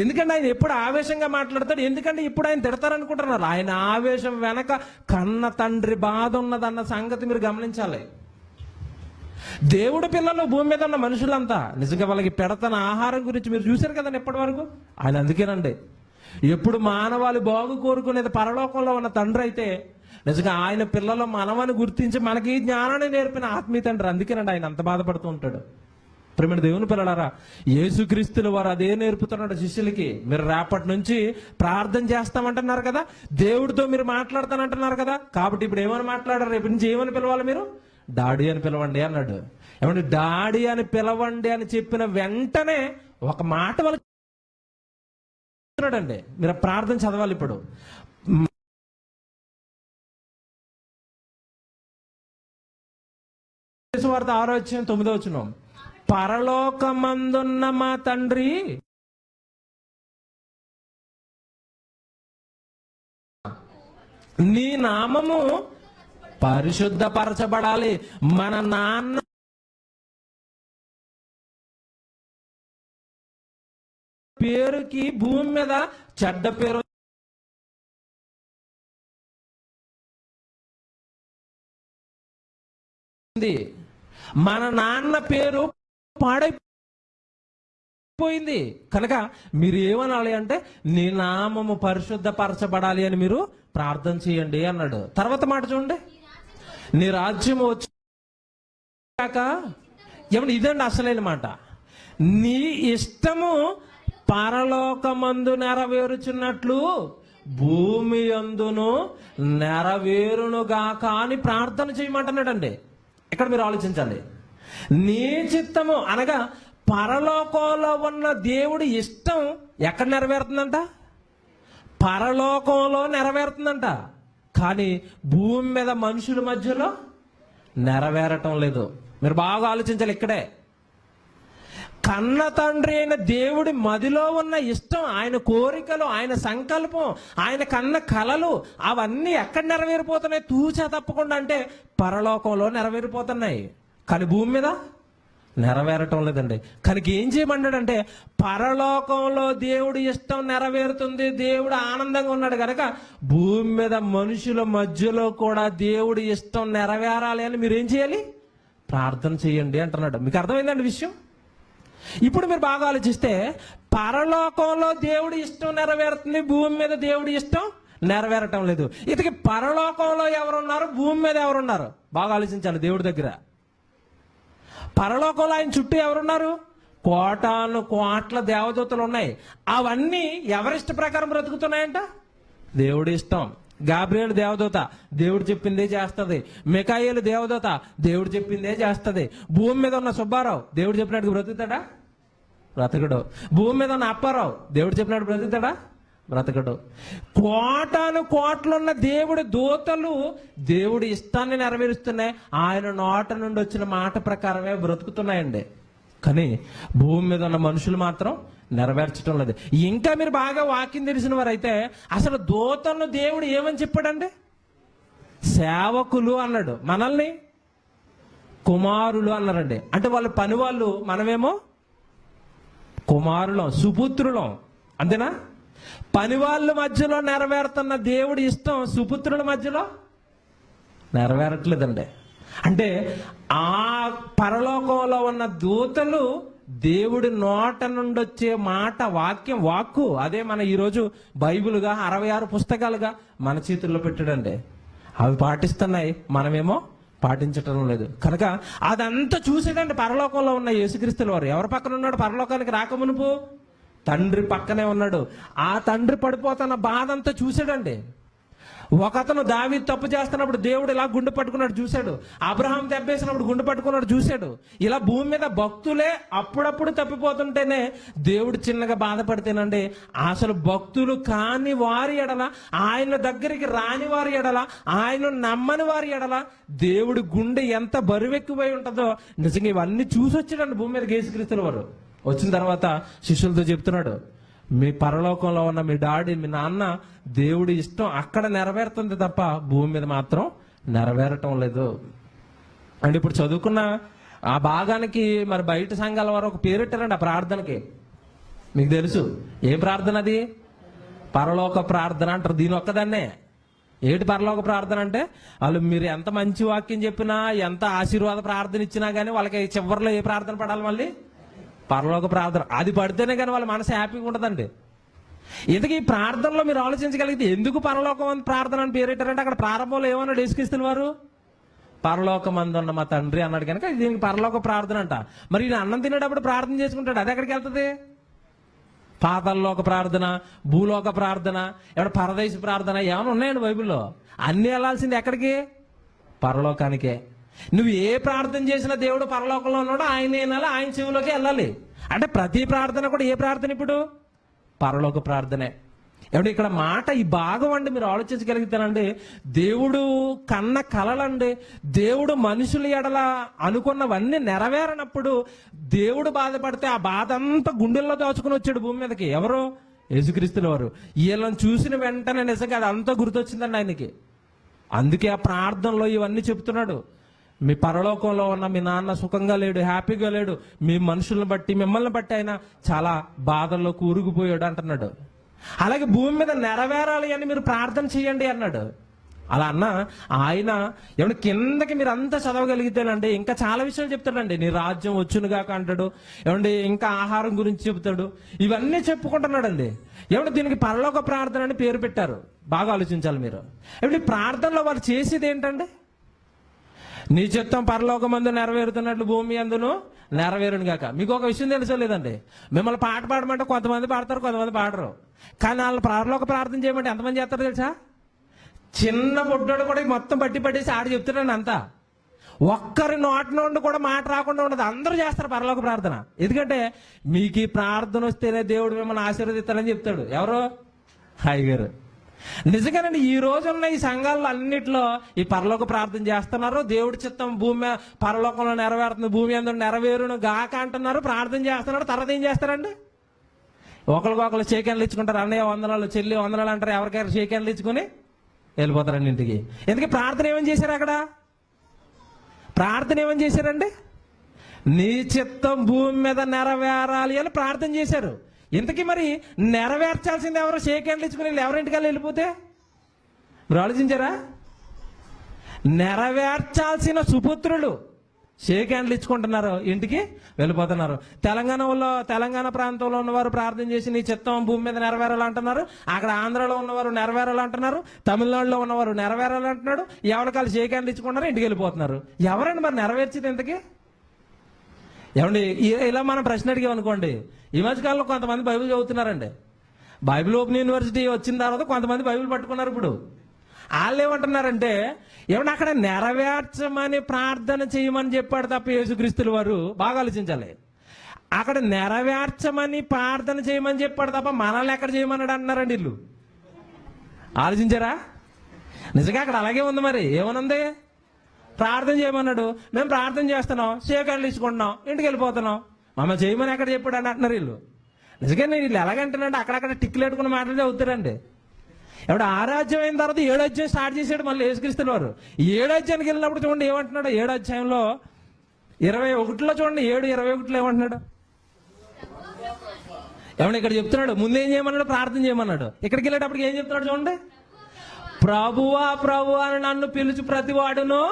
ఎందుకంటే ఆయన ఎప్పుడు ఆవేశంగా మాట్లాడతాడు, ఎందుకంటే ఇప్పుడు ఆయన తిడతారనుకుంటున్నారు. ఆయన ఆవేశం వెనక కన్న తండ్రి బాధ ఉన్నదన్న సంగతి మీరు గమనించాలి. దేవుడు పిల్లలు భూమి మీద ఉన్న మనుషులంతా నిజంగా వాళ్ళకి పెడతన ఆహారం గురించి మీరు చూశారు కదండి ఇప్పటి వరకు. ఆయన అందుకేనండి ఎప్పుడు మానవాళి బాగు కోరుకునేది పరలోకంలో ఉన్న తండ్రి అయితే, నిజంగా ఆయన పిల్లలు మనమని గుర్తించి మనకి జ్ఞానాన్ని నేర్పిన ఆత్మీయ తండ్రి. అందుకేనండి ఆయన అంత బాధపడుతూ ఉంటాడు. ప్రేమ దేవుని పిల్లలారా, యేసుక్రీస్తుల వారు అదే నేర్పుతున్నాడు శిష్యులకి. మీరు రేపటి నుంచి ప్రార్థన చేస్తామంటున్నారు కదా, దేవుడితో మీరు మాట్లాడతానంటున్నారు కదా, కాబట్టి ఇప్పుడు ఏమని మాట్లాడారు? రేపు నుంచి ఏమని పిలవాలి? మీరు డాడీ అని పిలవండి అన్నాడు. ఏమంటే డాడీ అని పిలవండి అని చెప్పిన వెంటనే ఒక మాట వాళ్ళకి అండి. మీరు ప్రార్థన చదవాలి ఇప్పుడు. వార్త 6:9 పరలోకమందున్న మా తండ్రి నీ నామము పరిశుద్ధపరచబడాలి. మన నాన్న పేరుకి భూమి మీద చెడ్డ పేరు, మన నాన్న పేరు పాడైపోయింది కనుక మీరు ఏమనాలి అంటే నీ నామము పరిశుద్ధపరచబడాలి అని మీరు ప్రార్థన చేయండి అన్నాడు. తర్వాత మాట చూడండి, నీ రాజ్యం వచ్చాక ఏమంటే ఇదండి అసలైన మాట. నీ ఇష్టము పరలోకమందు నెరవేరుచున్నట్లు భూమి యందును నెరవేరునుగాక అని ప్రార్థన చేయమంటున్నాడండి. ఇక్కడ మీరు ఆలోచించండి. నీ చిత్తము అనగా పరలోకంలో ఉన్న దేవుడి ఇష్టం ఎక్కడ నెరవేరుతుందంట? పరలోకంలో నెరవేరుతుందంట. కానీ భూమి మీద మనుషుల మధ్యలో నెరవేరటం లేదు. మీరు బాగా ఆలోచించాలి. ఇక్కడే కన్న తండ్రి అయిన దేవుడి మదిలో ఉన్న ఇష్టం, ఆయన కోరికలు, ఆయన సంకల్పం, ఆయన కన్న కలలు అవన్నీ ఎక్కడ నెరవేరిపోతున్నాయి? తూచా తప్పకుండా అంటే పరలోకంలో నెరవేరిపోతున్నాయి. కానీ భూమి మీద నెరవేరటం లేదండి. కనుక ఏం చేయమన్నాడంటే, పరలోకంలో దేవుడి ఇష్టం నెరవేరుతుంది, దేవుడు ఆనందంగా ఉన్నాడు కనుక భూమి మీద మనుషుల మధ్యలో కూడా దేవుడి ఇష్టం నెరవేరాలి అని మీరు ఏం చేయాలి? ప్రార్థన చేయండి అంటున్నాడు. మీకు అర్థమైందండి విషయం? ఇప్పుడు మీరు బాగా ఆలోచిస్తే పరలోకంలో దేవుడి ఇష్టం నెరవేరుతుంది, భూమి మీద దేవుడి ఇష్టం నెరవేరటం లేదు. ఇతకి పరలోకంలో ఎవరున్నారు, భూమి మీద ఎవరున్నారు? బాగా ఆలోచించాలి. దేవుడి దగ్గర పరలోకంలో ఆయన చుట్టూ ఎవరున్నారు? కోటాను కోట్ల దేవదూతలు ఉన్నాయి. అవన్నీ ఎవరిష్ట ప్రకారం బ్రతుకుతున్నాయంట? దేవుడి ఇష్టం. గాబ్రియేలు దేవదూత, దేవుడు చెప్పిందే చేస్తుంది. మికాయేలు దేవదూత, దేవుడు చెప్పిందే చేస్తుంది. భూమి మీద ఉన్న సుబ్బారావు దేవుడు చెప్పినట్టు బ్రతుకుతాడా? బ్రతకడు. భూమి మీద ఉన్న అప్పారావు దేవుడు చెప్పినట్టు బ్రతుకుతాడా? బ్రతకడు. కోటాను కోట్లున్న దేవుడి దూతలు దేవుడి ఇష్టాన్ని నెరవేరుస్తున్నాయి. ఆయన నోట నుండి వచ్చిన మాట ప్రకారమే బ్రతుకుతున్నాయండి. కానీ భూమి మీద ఉన్న మనుషులు మాత్రం నెరవేర్చడం లేదు. ఇంకా మీరు బాగా వాక్యం తెలిసిన వారైతే అసలు దూతలను దేవుడు ఏమని చెప్పాడండి? సేవకులు అన్నాడు. మనల్ని కుమారులు అన్నారండి. అంటే వాళ్ళ పని వాళ్ళు, మనమేమో కుమారులం, సుపుత్రులం. అంతేనా? పని వాళ్ళ మధ్యలో నెరవేరుతున్న దేవుడి ఇష్టం సుపుత్రుల మధ్యలో నెరవేరట్లేదండి. అంటే ఆ పరలోకంలో ఉన్న దూతలు దేవుడి నోట నుండి వచ్చే మాట, వాక్కు అదే మన ఈరోజు బైబిల్గా 66 పుస్తకాలుగా మన చేతుల్లో పెట్టాడండి. అవి పాటిస్తున్నాయి, మనమేమో పాటించటం లేదు. కనుక అదంతా చూసేదండి పరలోకంలో ఉన్న యేసుక్రీస్తుల వారు. ఎవరి పక్కన ఉన్నాడు? పరలోకానికి రాకమునుపు తండ్రి పక్కనే ఉన్నాడు. ఆ తండ్రి పడిపోతున్న బాధ అంతా చూశాడండి. ఒకతను దావీదు తప్పు చేస్తున్నప్పుడు దేవుడు ఇలా గుండె పట్టుకున్నాడు చూశాడు. అబ్రహాం దెబ్బేసినప్పుడు గుండె పట్టుకున్నాడు చూశాడు. ఇలా భూమి మీద భక్తులే అప్పుడప్పుడు తప్పిపోతుంటేనే దేవుడు చిన్నగా బాధపడితేనండి, అసలు భక్తులు కాని వారి ఎడల, ఆయన దగ్గరికి రాని వారి ఎడల, ఆయన నమ్మని వారి ఎడల దేవుడి గుండె ఎంత బరువెక్కువై ఉంటుందో నిజంగా ఇవన్నీ చూసి వచ్చాడండి భూమి మీద యేసుక్రీస్తుల వారు. వచ్చిన తర్వాత శిష్యులతో చెప్తున్నాడు, మీ పరలోకంలో ఉన్న మీ డాడీ, మీ నాన్న దేవుడి ఇష్టం అక్కడ నెరవేరుతుంది తప్ప భూమి మీద మాత్రం నెరవేరటం లేదు. అంటే ఇప్పుడు చదువుకున్న ఆ భాగానికి మరి బయట సంఘాల వారు ఒక పేరు పెట్టారండి ఆ ప్రార్థనకి. మీకు తెలుసు ఏం ప్రార్థన అది? పరలోక ప్రార్థన అంటారు. దీని ఒక్కదాన్నే. ఏటి పరలోక ప్రార్థన అంటే? వాళ్ళు మీరు ఎంత మంచి వాక్యం చెప్పినా, ఎంత ఆశీర్వాద ప్రార్థన ఇచ్చినా కానీ వాళ్ళకి చివరిలో ఏ ప్రార్థన పడాలి? మళ్ళీ పరలోక ప్రార్థన. అది పడితేనే కానీ వాళ్ళ మనసు హ్యాపీగా ఉండదండి. ఇంతకీ ఈ ప్రార్థనలో మీరు ఆలోచించగలిగితే ఎందుకు పరలోకం ప్రార్థన అని పేరెట్టారంటే అక్కడ ప్రారంభంలో ఏమన్నాడు యేసుక్రీస్తుల వారు? పరలోకమందున్న మా తండ్రి అన్నాడు. కనుక దీనికి పరలోక ప్రార్థన అంట. మరి ఈయన అన్నం తినేటప్పుడు ప్రార్థన చేసుకుంటాడు, అది ఎక్కడికి వెళ్తుంది? పాతాళలోక ప్రార్థన, భూలోక ప్రార్థన, ఏమైనా పరదేశ ప్రార్థన ఏమైనా ఉన్నాయండి బైబిల్లో? అన్ని వెళ్ళాల్సింది ఎక్కడికి? పరలోకానికే. నువ్వు ఏ ప్రార్థన చేసినా దేవుడు పరలోకంలో ఉన్నాడు, ఆయన వినాలి, ఆయన చెవులోకి వెళ్ళాలి. అంటే ప్రతి ప్రార్థన కూడా ఏ ప్రార్థన? ఇప్పుడు పరలోక ప్రార్థనే. ఏమంటే ఇక్కడ మాట ఈ భాగం అండి మీరు ఆలోచించగలుగుతానండి. దేవుడు కన్న కలలండి. దేవుడు మనుషుల ఎడల అనుకున్నవన్నీ నెరవేరనప్పుడు దేవుడు బాధపడితే ఆ బాధ అంతా గుండెల్లో దాచుకుని వచ్చాడు భూమి మీదకి. ఎవరు? యేసుక్రీస్తుల వారు. వీళ్ళని చూసిన వెంటనే నిజంగా అది అంతా గుర్తొచ్చిందండి ఆయనకి. అందుకే ఆ ప్రార్థనలో ఇవన్నీ చెప్తున్నాడు. మీ పరలోకంలో ఉన్న మీ నాన్న సుఖంగా లేడు, హ్యాపీగా లేడు, మీ మనుషులను బట్టి, మిమ్మల్ని బట్టి ఆయన చాలా బాధల్లో కూరుకుపోయాడు అంటున్నాడు. అలాగే భూమి మీద నెరవేరాలి అని మీరు ప్రార్థన చేయండి అన్నాడు. అలా అన్న ఆయన ఏమన్నా కిందకి మీరు అంతా చదవగలిగితేనండి ఇంకా చాలా విషయాలు చెప్తాడండి. నీ రాజ్యం వచ్చునుగాక అంటాడు. ఏమండి ఇంకా ఆహారం గురించి చెప్తాడు. ఇవన్నీ చెప్పుకుంటున్నాడండి. ఏమంటే దీనికి పరలోక ప్రార్థన అని పేరు పెట్టారు. బాగా ఆలోచించాలి మీరు. ఏమంటే ప్రార్థనలో వారు చేసేది ఏంటండి? నీ చిత్తం పరలోకమందు నెరవేరుతున్నట్లు భూమి అందును నెరవేరును గాక. మీకు ఒక విషయం తెలుసో లేదండి, మిమ్మల్ని పాట పాడమంటే కొంతమంది పాడతారు, కొంతమంది పాడరు. కానీ వాళ్ళు పరలోక ప్రార్థన చేయమంటే ఎంతమంది చేస్తారో తెలుసా? చిన్న బొడ్డోడు కూడా మొత్తం పట్టి పట్టేసి ఆడ చెప్తున్నాడు అంతా. ఒక్కరి నోటి నుండి కూడా మాట రాకుండా ఉండదు, అందరూ చేస్తారు పరలోక ప్రార్థన. ఎందుకంటే మీకు ఈ ప్రార్థన వస్తేనే దేవుడు మిమ్మల్ని ఆశీర్వదిస్తాడని చెప్తాడు. ఎవరు? హాయ్ గారు. నిజంగానండి ఈ రోజున్న ఈ సంఘాల్లో అన్నిట్లో ఈ పరలోక ప్రార్థన చేస్తున్నారు. దేవుడి చిత్తం భూమి పరలోకంలో నెరవేరుతుంది, భూమి అందరూ నెరవేరును గాక అంటున్నారు, ప్రార్థన చేస్తున్నారు. తర్వాత ఏం చేస్తారండి? ఒకరికొకరు షేక్ హ్యాండ్లు ఇచ్చుకుంటారు. అన్నయ్య వందనాలు, చెల్లి వందనాలు అంటారు. ఎవరికైనా షేక్ హ్యాండ్లు ఇచ్చుకొని వెళ్ళిపోతారండి ఇంటికి. ఎందుకంటే ప్రార్థన ఏమని చేశారు? అక్కడ ప్రార్థన ఏమని చేశారండి? నీ చిత్తం భూమి మీద నెరవేరాలి అని ప్రార్థన చేశారు. ఇంతకీ మరి నెరవేర్చాల్సింది ఎవరు? షేక్ హ్యాండ్లు ఇచ్చుకుని ఎవరింటికల్లా వెళ్ళిపోతే మీరు ఆలోచించారా? నెరవేర్చాల్సిన సుపుత్రులు షేక్ హ్యాండ్లు ఇచ్చుకుంటున్నారు, ఇంటికి వెళ్ళిపోతున్నారు. తెలంగాణ ప్రాంతంలో ఉన్నవారు ప్రార్థన చేసి నీ చిత్తం భూమి మీద నెరవేరాలంటున్నారు. అక్కడ ఆంధ్రాలో ఉన్నవారు నెరవేరాలంటున్నారు. తమిళనాడులో ఉన్నవారు నెరవేరాలంటున్నాడు. ఎవరికాలు షేక్ హ్యాండ్లు ఇచ్చుకుంటున్నారు, ఇంటికి వెళ్ళిపోతున్నారు. ఎవరండి మరి నెరవేర్చేది? ఇంతకీ ఏమండి ఇలా మనం ప్రశ్న అడిగాం అనుకోండి, ఈ మధ్యకాలంలో కొంతమంది బైబిల్ చదువుతున్నారండి. బైబిల్ ఓపెన్ యూనివర్సిటీ వచ్చిన తర్వాత కొంతమంది బైబిల్ పట్టుకున్నారు. ఇప్పుడు వాళ్ళు ఏమంటున్నారంటే, ఏమన్నా అక్కడ నెరవేర్చమని ప్రార్థన చేయమని చెప్పాడు తప్ప యేసుక్రీస్తుల వారు. బాగా ఆలోచించాలి. అక్కడ నెరవేర్చమని ప్రార్థన చేయమని చెప్పాడు తప్ప మనల్ని ఎక్కడ చేయమన్నాడు అంటున్నారండి వీళ్ళు. ఆలోచించారా? నిజంగా అక్కడ అలాగే ఉంది. మరి ఏమనుంది? ప్రార్థన చేయమన్నాడు, మేము ప్రార్థన చేస్తున్నాం, సేకరణలు ఇచ్చుకుంటున్నాం, ఇంటికి వెళ్ళిపోతున్నాం. మమ్మల్ని చేయమని ఎక్కడ చెప్పాడు అని అంటున్నారు వీళ్ళు. నిజంగా వీళ్ళు ఎలాగంటున్నాంటే అక్కడక్కడ టిక్కులు పెట్టుకున్న మాటలు చదువుతారండి. ఎవడు ఆరాధ్యం అయిన తర్వాత 7వ అధ్యాయం స్టార్ట్ చేశాడు మళ్ళీ యేసుక్రీస్తుల వారు. 7వ అధ్యాయానికి వెళ్ళినప్పుడు చూడండి ఏమంటున్నాడు. 7వ అధ్యాయంలో 21లో చూడండి, 7:21 ఏమంటున్నాడు? ఏమన్నా ఇక్కడ చెప్తున్నాడు, ముందేం చేయమన్నాడు? ప్రార్థన చేయమన్నాడు. ఇక్కడికి వెళ్ళేటప్పటికి ఏం చెప్తున్నాడు చూడండి, ప్రభువా ప్రభువా అని నన్ను పిలుచు ప్రతివాడును.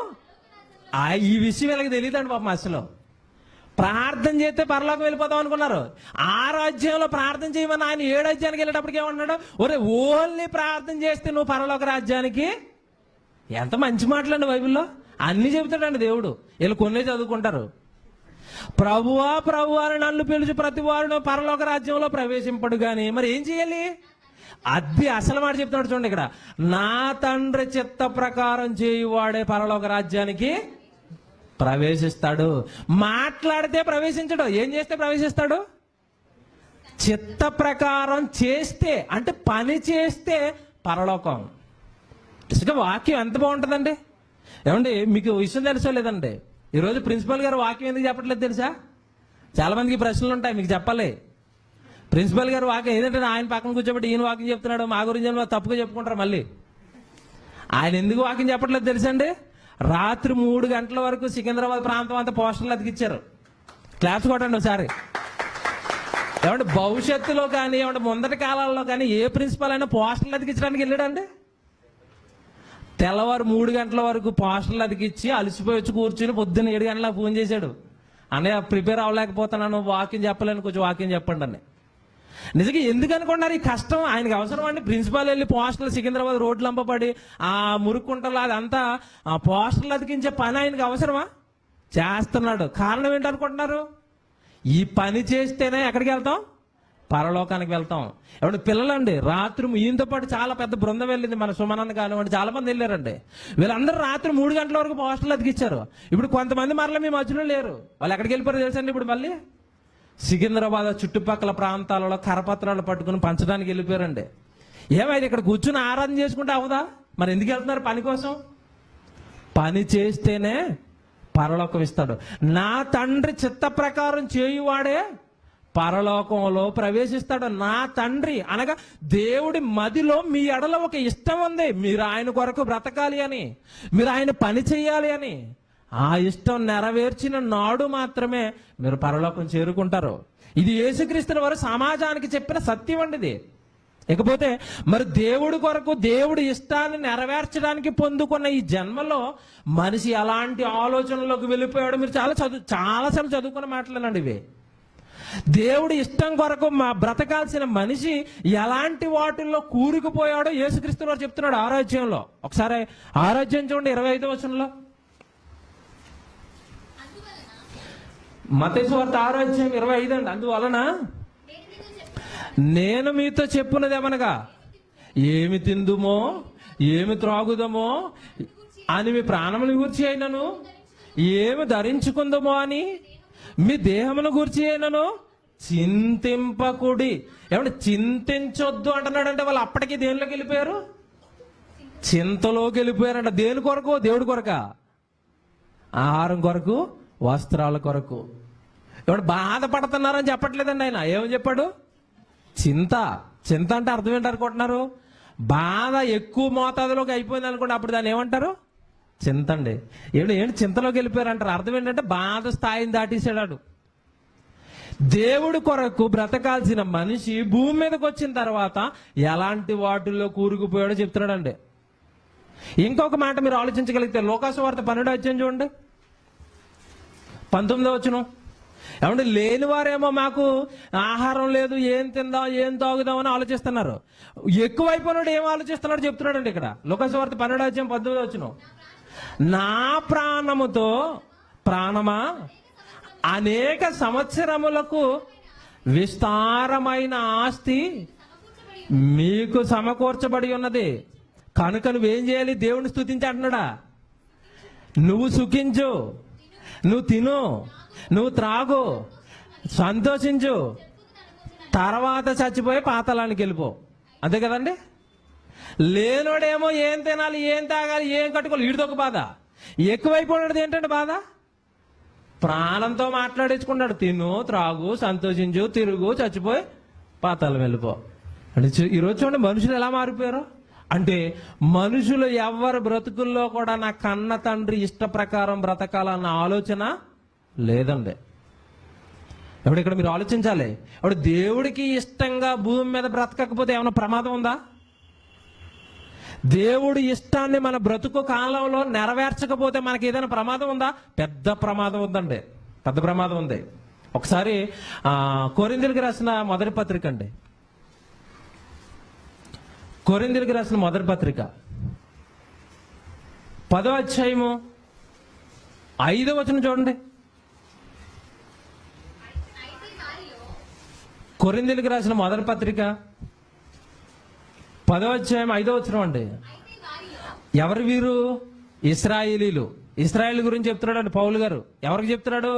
ఈ విషయం వీళ్ళకి తెలియదండి పాపం. అసలు ప్రార్థన చేస్తే పరలోకం వెళ్ళిపోతాం అనుకున్నారు. 6వ అధ్యాయంలో ప్రార్థన చేయమని ఆయన 7వ అధ్యాయానికి వెళ్ళేటప్పటికి ఏమన్నాడు, ఒరే ఓన్లీ ప్రార్థన చేస్తే నువ్వు పరలోక రాజ్యానికి. ఎంత మంచి మాటలండి బైబిల్లో. అన్ని చెబుతాడండి దేవుడు. వీళ్ళు కొన్నే చదువుకుంటారు. ప్రభువా ప్రభువా అని నన్ను పిలుచు ప్రతి వారు పరలోక రాజ్యంలో ప్రవేశింపడు. గాని మరి ఏం చేయాలి? అది అసలు మాట చెప్తున్నాడు చూడండి ఇక్కడ, నా తండ్రి చిత్త ప్రకారం చేయువాడే పరలోక రాజ్యానికి ప్రవేశిస్తాడు. మాట్లాడితే ప్రవేశించడు, ఏం చేస్తే ప్రవేశిస్తాడు? చిత్త ప్రకారం చేస్తే, అంటే పని చేస్తే పరలోకం. నిజంగా వాక్యం ఎంత బాగుంటుందండి. ఏమండి మీకు విషయం తెలుసో లేదండి, ఈరోజు ప్రిన్సిపల్ గారు వాక్యం ఎందుకు చెప్పట్లేదు తెలుసా? చాలా మందికి ప్రశ్నలు ఉంటాయి, మీకు చెప్పాలి. ప్రిన్సిపల్ గారు వాక్యం ఏదంటే ఆయన పక్కన కూర్చోబెట్టి ఈయన వాక్యం చెప్తున్నాడు, మా గురించి తప్పుగా చెప్పుకుంటారు. మళ్ళీ ఆయన ఎందుకు వాక్యం చెప్పట్లేదు తెలుసండి? రాత్రి 3 గంటల వరకు సికింద్రాబాద్ ప్రాంతం అంతా పోస్టర్లు అతికిచ్చారు. క్లాప్స్ కొట్టండి ఒకసారి. ఏమంటే భవిష్యత్తులో కానీ ఏమంటే ముందటి కాలాల్లో కానీ ఏ ప్రిన్సిపల్ అయినా పోస్టర్లు అతికించడానికి వెళ్ళాడండి? తెల్లవారు 3 గంటల వరకు పోస్టర్లు అతికిచ్చి అలసిపోయి వచ్చి కూర్చుని పొద్దున్న 7 గంటలకు ఫోన్ చేశాడు, అన్నయ్య ప్రిపేర్ అవ్వలేకపోతున్నాను, వాక్యం చెప్పలేను, కొంచెం వాక్యం చెప్పండి అని. నిజంగా ఎందుకు అనుకున్నారు ఈ కష్టం? ఆయనకి అవసరం అండి? ప్రిన్సిపాల్ వెళ్ళి పోస్టర్లు సికింద్రాబాద్ రోడ్లు అంపబడి ఆ మురుక్కుంటలు అదంతా ఆ పోస్టర్లు అతికించే పని ఆయనకి అవసరమా? చేస్తున్నాడు. కారణం ఏంటనుకుంటున్నారు? ఈ పని చేస్తేనే ఎక్కడికి వెళ్తాం? పరలోకానికి వెళ్తాం. ఎవరి పిల్లలండి రాత్రి ఈయనతో పాటు చాలా పెద్ద బృందం వెళ్ళింది, మన సుమనన్న కానివ్వండి, చాలా మంది వెళ్ళారండి. వీళ్ళందరూ రాత్రి 3 గంటల వరకు పోస్టర్లు అతికిచ్చారు. ఇప్పుడు కొంతమంది మరలా మీ మధ్యలో లేరు. వాళ్ళు ఎక్కడికి వెళ్ళిపోయారు తెలుసండి? ఇప్పుడు మళ్ళీ సికింద్రాబాద్ చుట్టుపక్కల ప్రాంతాలలో కరపత్రాలు పట్టుకుని పంచడానికి వెళ్ళిపోయారండి. ఏమైంది? ఇక్కడ కూర్చుని ఆరాధన చేసుకుంటే అవదా? మరి ఎందుకు వెళ్తున్నారు? పని కోసం. పని చేస్తేనే పరలోకం ఇస్తాడు. నా తండ్రి చిత్త ప్రకారం చేయువాడే పరలోకంలో ప్రవేశిస్తాడు. నా తండ్రి అనగా దేవుడి మదిలో మీ ఎడల ఒక ఇష్టం ఉంది. మీరు ఆయన కొరకు బ్రతకాలి అని, మీరు ఆయన పని చేయాలి అని. ఆ ఇష్టం నెరవేర్చిన నాడు మాత్రమే మీరు పరలోకం చేరుకుంటారు. ఇది యేసుక్రీస్తుల వారు సమాజానికి చెప్పిన సత్యం అండి ఇది. ఇకపోతే మరి దేవుడి కొరకు దేవుడి ఇష్టాన్ని నెరవేర్చడానికి పొందుకున్న ఈ జన్మలో మనిషి ఎలాంటి ఆలోచనలోకి వెళ్ళిపోయాడు? మీరు చాలాసార్లు చదువుకున్న మాటలేనండి ఇవి. దేవుడి ఇష్టం కొరకు బ్రతకాల్సిన మనిషి ఎలాంటి వాటిల్లో కూరుకుపోయాడో యేసుక్రీస్తు వారు చెప్తున్నాడు 6వ అధ్యాయంలో. ఒకసారి 6వ అధ్యాయం చూడండి, 25వ వచనంలో. మత్తయి సువార్త 6వ అధ్యాయం 25 అండి. అందువలన నేను మీతో చెప్పున్నదేమనగా, ఏమి తిందుమో ఏమి త్రాగుదమో అని మీ ప్రాణమును గూర్చి అయినను, ఏమి ధరించుకుందమో అని మీ దేహమును గూర్చి అయినను చింతింపకుడి. ఏమంటే చింతించొద్దు అంటున్నాడంటే వాళ్ళు అప్పటికి దేనిలోకి వెళ్ళిపోయారు? చింతలోకి వెళ్ళిపోయారంట. దేని కొరకు? దేవుడి కొరక, ఆహారం కొరకు, వస్త్రాల కొరకు. ఇప్పుడు బాధపడుతున్నారని చెప్పట్లేదండి ఆయన. ఏమని చెప్పాడు? చింత. చింత అంటే అర్థం ఏంటి అనుకుంటున్నారు? బాధ ఎక్కువ మోతాదులోకి అయిపోయింది అనుకోండి, అప్పుడు దాన్ని ఏమంటారు? చింత అండి. ఏంటి చింతలోకి వెళ్ళిపోయారు అంటారు. అర్థం ఏంటంటే బాధ స్థాయిని దాటేసాడు. దేవుడి కొరకు బ్రతకాల్సిన మనిషి భూమి మీదకి వచ్చిన తర్వాత ఎలాంటి వాటిల్లో కూరుకుపోయాడో చెప్తున్నాడండి. ఇంకొక మాట మీరు ఆలోచించగలిగితే లోకాసు వార్త 12వ అధ్యాయం చూడండి, 19వ వచనం. ఏమంటే లేని వారేమో మాకు ఆహారం లేదు, ఏం తిందాం ఏం తాగుదాం అని ఆలోచిస్తున్నారు. ఎక్కువైపోయినాడు ఏం ఆలోచిస్తున్నాడు చెప్తున్నాడండి ఇక్కడ. లోకాసు వార్త 12వ అధ్యాయం 19వ వచనం. నా ప్రాణముతో ప్రాణమా అనేక సంవత్సరములకు విస్తారమైన ఆస్తి మీకు సమకూర్చబడి ఉన్నది కనుక నువ్వేం చేయాలి? దేవుని స్తుతించి అంటున్నాడా? నువ్వు సుఖించు, నువ్వు తిను, నువ్వు త్రాగు, సంతోషించు, తర్వాత చచ్చిపోయి పాతాళానికి వెళ్ళిపో. అంతే కదండి? లేనోడేమో ఏం తినాలి, ఏం తాగాలి, ఏం కట్టుకోవాలి, వీడిదొక బాధ. ఎక్కువైపోయినది ఏంటంటే బాధ, ప్రాణంతో మాట్లాడించుకున్నాడు. తిను, త్రాగు, సంతోషించు, తిరుగు, చచ్చిపోయి పాతాళం వెళ్ళిపో. అంటే ఈరోజు చూడండి మనుషులు ఎలా మారిపోయారు. అంటే మనుషులు ఎవరి బ్రతుకుల్లో కూడా నా కన్న తండ్రి ఇష్ట ప్రకారం బ్రతకాలన్న ఆలోచన లేదండి. ఇప్పుడు ఇక్కడ మీరు ఆలోచించాలి, ఇప్పుడు దేవుడికి ఇష్టంగా భూమి మీద బ్రతకకపోతే ఏమైనా ప్రమాదం ఉందా? దేవుడి ఇష్టాన్ని మన బ్రతుకు కాలంలో నెరవేర్చకపోతే మనకి ఏదైనా ప్రమాదం ఉందా? పెద్ద ప్రమాదం ఉందండి, పెద్ద ప్రమాదం ఉంది. ఒకసారి కొరింథీయులకు రాసిన మొదటి పత్రిక అండి, కొరింథీయులకు రాసిన మొదటి పత్రిక 10వ అధ్యాయము 5వ వచనం చూడండి. కొరింథీయులకు రాసిన మొదటి పత్రిక 10వ అధ్యాయం 5వ వచనం అండి. ఎవరు వీరు? ఇశ్రాయేలీలు. ఇశ్రాయేల్ గురించి చెప్తున్నాడు అండి పౌలు గారు. ఎవరికి చెప్తున్నాడు?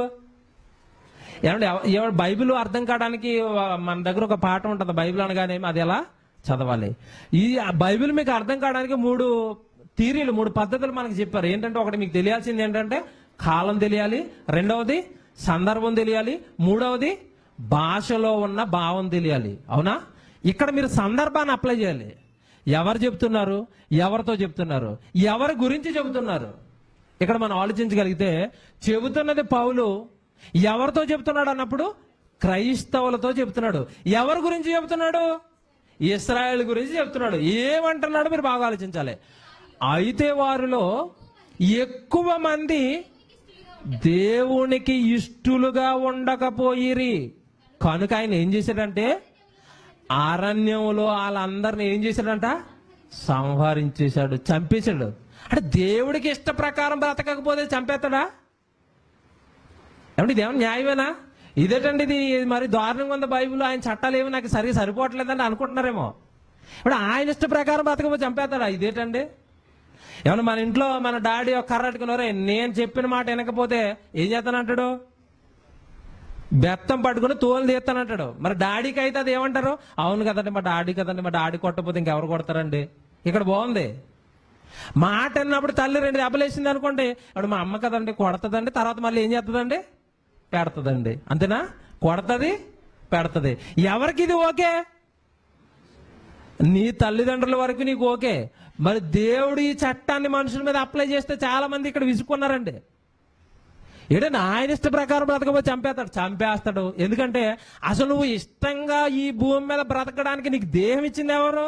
ఏమంటే ఎవరు బైబిల్ అర్థం కావడానికి మన దగ్గర ఒక పాఠం ఉంటుంది. బైబిల్ అనగానే అది ఎలా చదవాలి. ఈ బైబిల్ మీకు అర్థం కావడానికి 3 థియరీలు, 3 పద్ధతులు మనకు చెప్పారు. ఏంటంటే ఒకటి మీకు తెలియాల్సింది ఏంటంటే కాలం తెలియాలి, రెండవది సందర్భం తెలియాలి, మూడవది భాషలో ఉన్న భావం తెలియాలి. అవునా? ఇక్కడ మీరు సందర్భాన్ని అప్లై చేయాలి. ఎవరు చెప్తున్నారు, ఎవరితో చెప్తున్నారు, ఎవరి గురించి చెబుతున్నారు. ఇక్కడ మనం ఆలోచించగలిగితే చెబుతున్నది పౌలు ఎవరితో చెబుతున్నాడు అన్నప్పుడు క్రైస్తవులతో చెబుతున్నాడు. ఎవరి గురించి చెబుతున్నాడు? ఇశ్రాయేల్ గురించి చెప్తున్నాడు. ఏమంటున్నాడు మీరు బాగా ఆలోచించాలి. అయితే వారిలో ఎక్కువ మంది దేవునికి ఇష్టలుగా ఉండకపోయిరి కనుక ఆయన ఏం చేశాడంటే అరణ్యంలో వాళ్ళందరిని ఏం చేశాడంట? సంహరించేశాడు, చంపేశాడు. అంటే దేవుడికి ఇష్ట ప్రకారం బ్రతకకపోతే చంపేస్తాడా? ఏమంటే ఇదేమన్నా న్యాయమేనా? ఇదేటండి ఇది మరి దారుణంగా ఉంది బైబిల్, ఆయన చట్టాలు ఏమి నాకు సరిగా సరిపోవట్లేదని అనుకుంటున్నారేమో. ఇప్పుడు ఆయన ఇష్ట ప్రకారం బ్రతకపోతే చంపేస్తాడా? ఇదేటండి? ఏమన్నా మన ఇంట్లో మన డాడీ ఒక కర్రట్టుకున్నారే, నేను చెప్పిన మాట వినకపోతే ఏం చేస్తానంటాడు? బెత్తం పట్టుకుని తోలు తీస్తానంటాడు. మరి డాడీకి అయితే అది ఏమంటారు? అవును కదండి మా డాడీ కదండి, మా డాడీ కొట్టకపోతే ఇంకెవరు కొడతారండి. ఇక్కడ బాగుంది మాట అన్నప్పుడు తల్లి 2 దెబ్బలేసింది అనుకోండి, అప్పుడు మా అమ్మ కదండి కొడతదండి, తర్వాత మళ్ళీ ఏం చేస్తుందండి? పెడతదండి. అంతేనా? కొడతది, పెడతది. ఎవరికి ఇది ఓకే? నీ తల్లిదండ్రుల వరకు నీకు ఓకే. మరి దేవుడు ఈ చట్టాన్ని మనుషుల మీద అప్లై చేస్తే చాలా మంది ఇక్కడ విసుక్కున్నారండి. ఏంటంటే ఆయన ఇష్ట ప్రకారం బ్రతకపోతే చంపేస్తాడు. ఎందుకంటే అసలు నువ్వు ఇష్టంగా ఈ భూమి మీద బ్రతకడానికి నీకు దేహం ఇచ్చింది ఎవరు?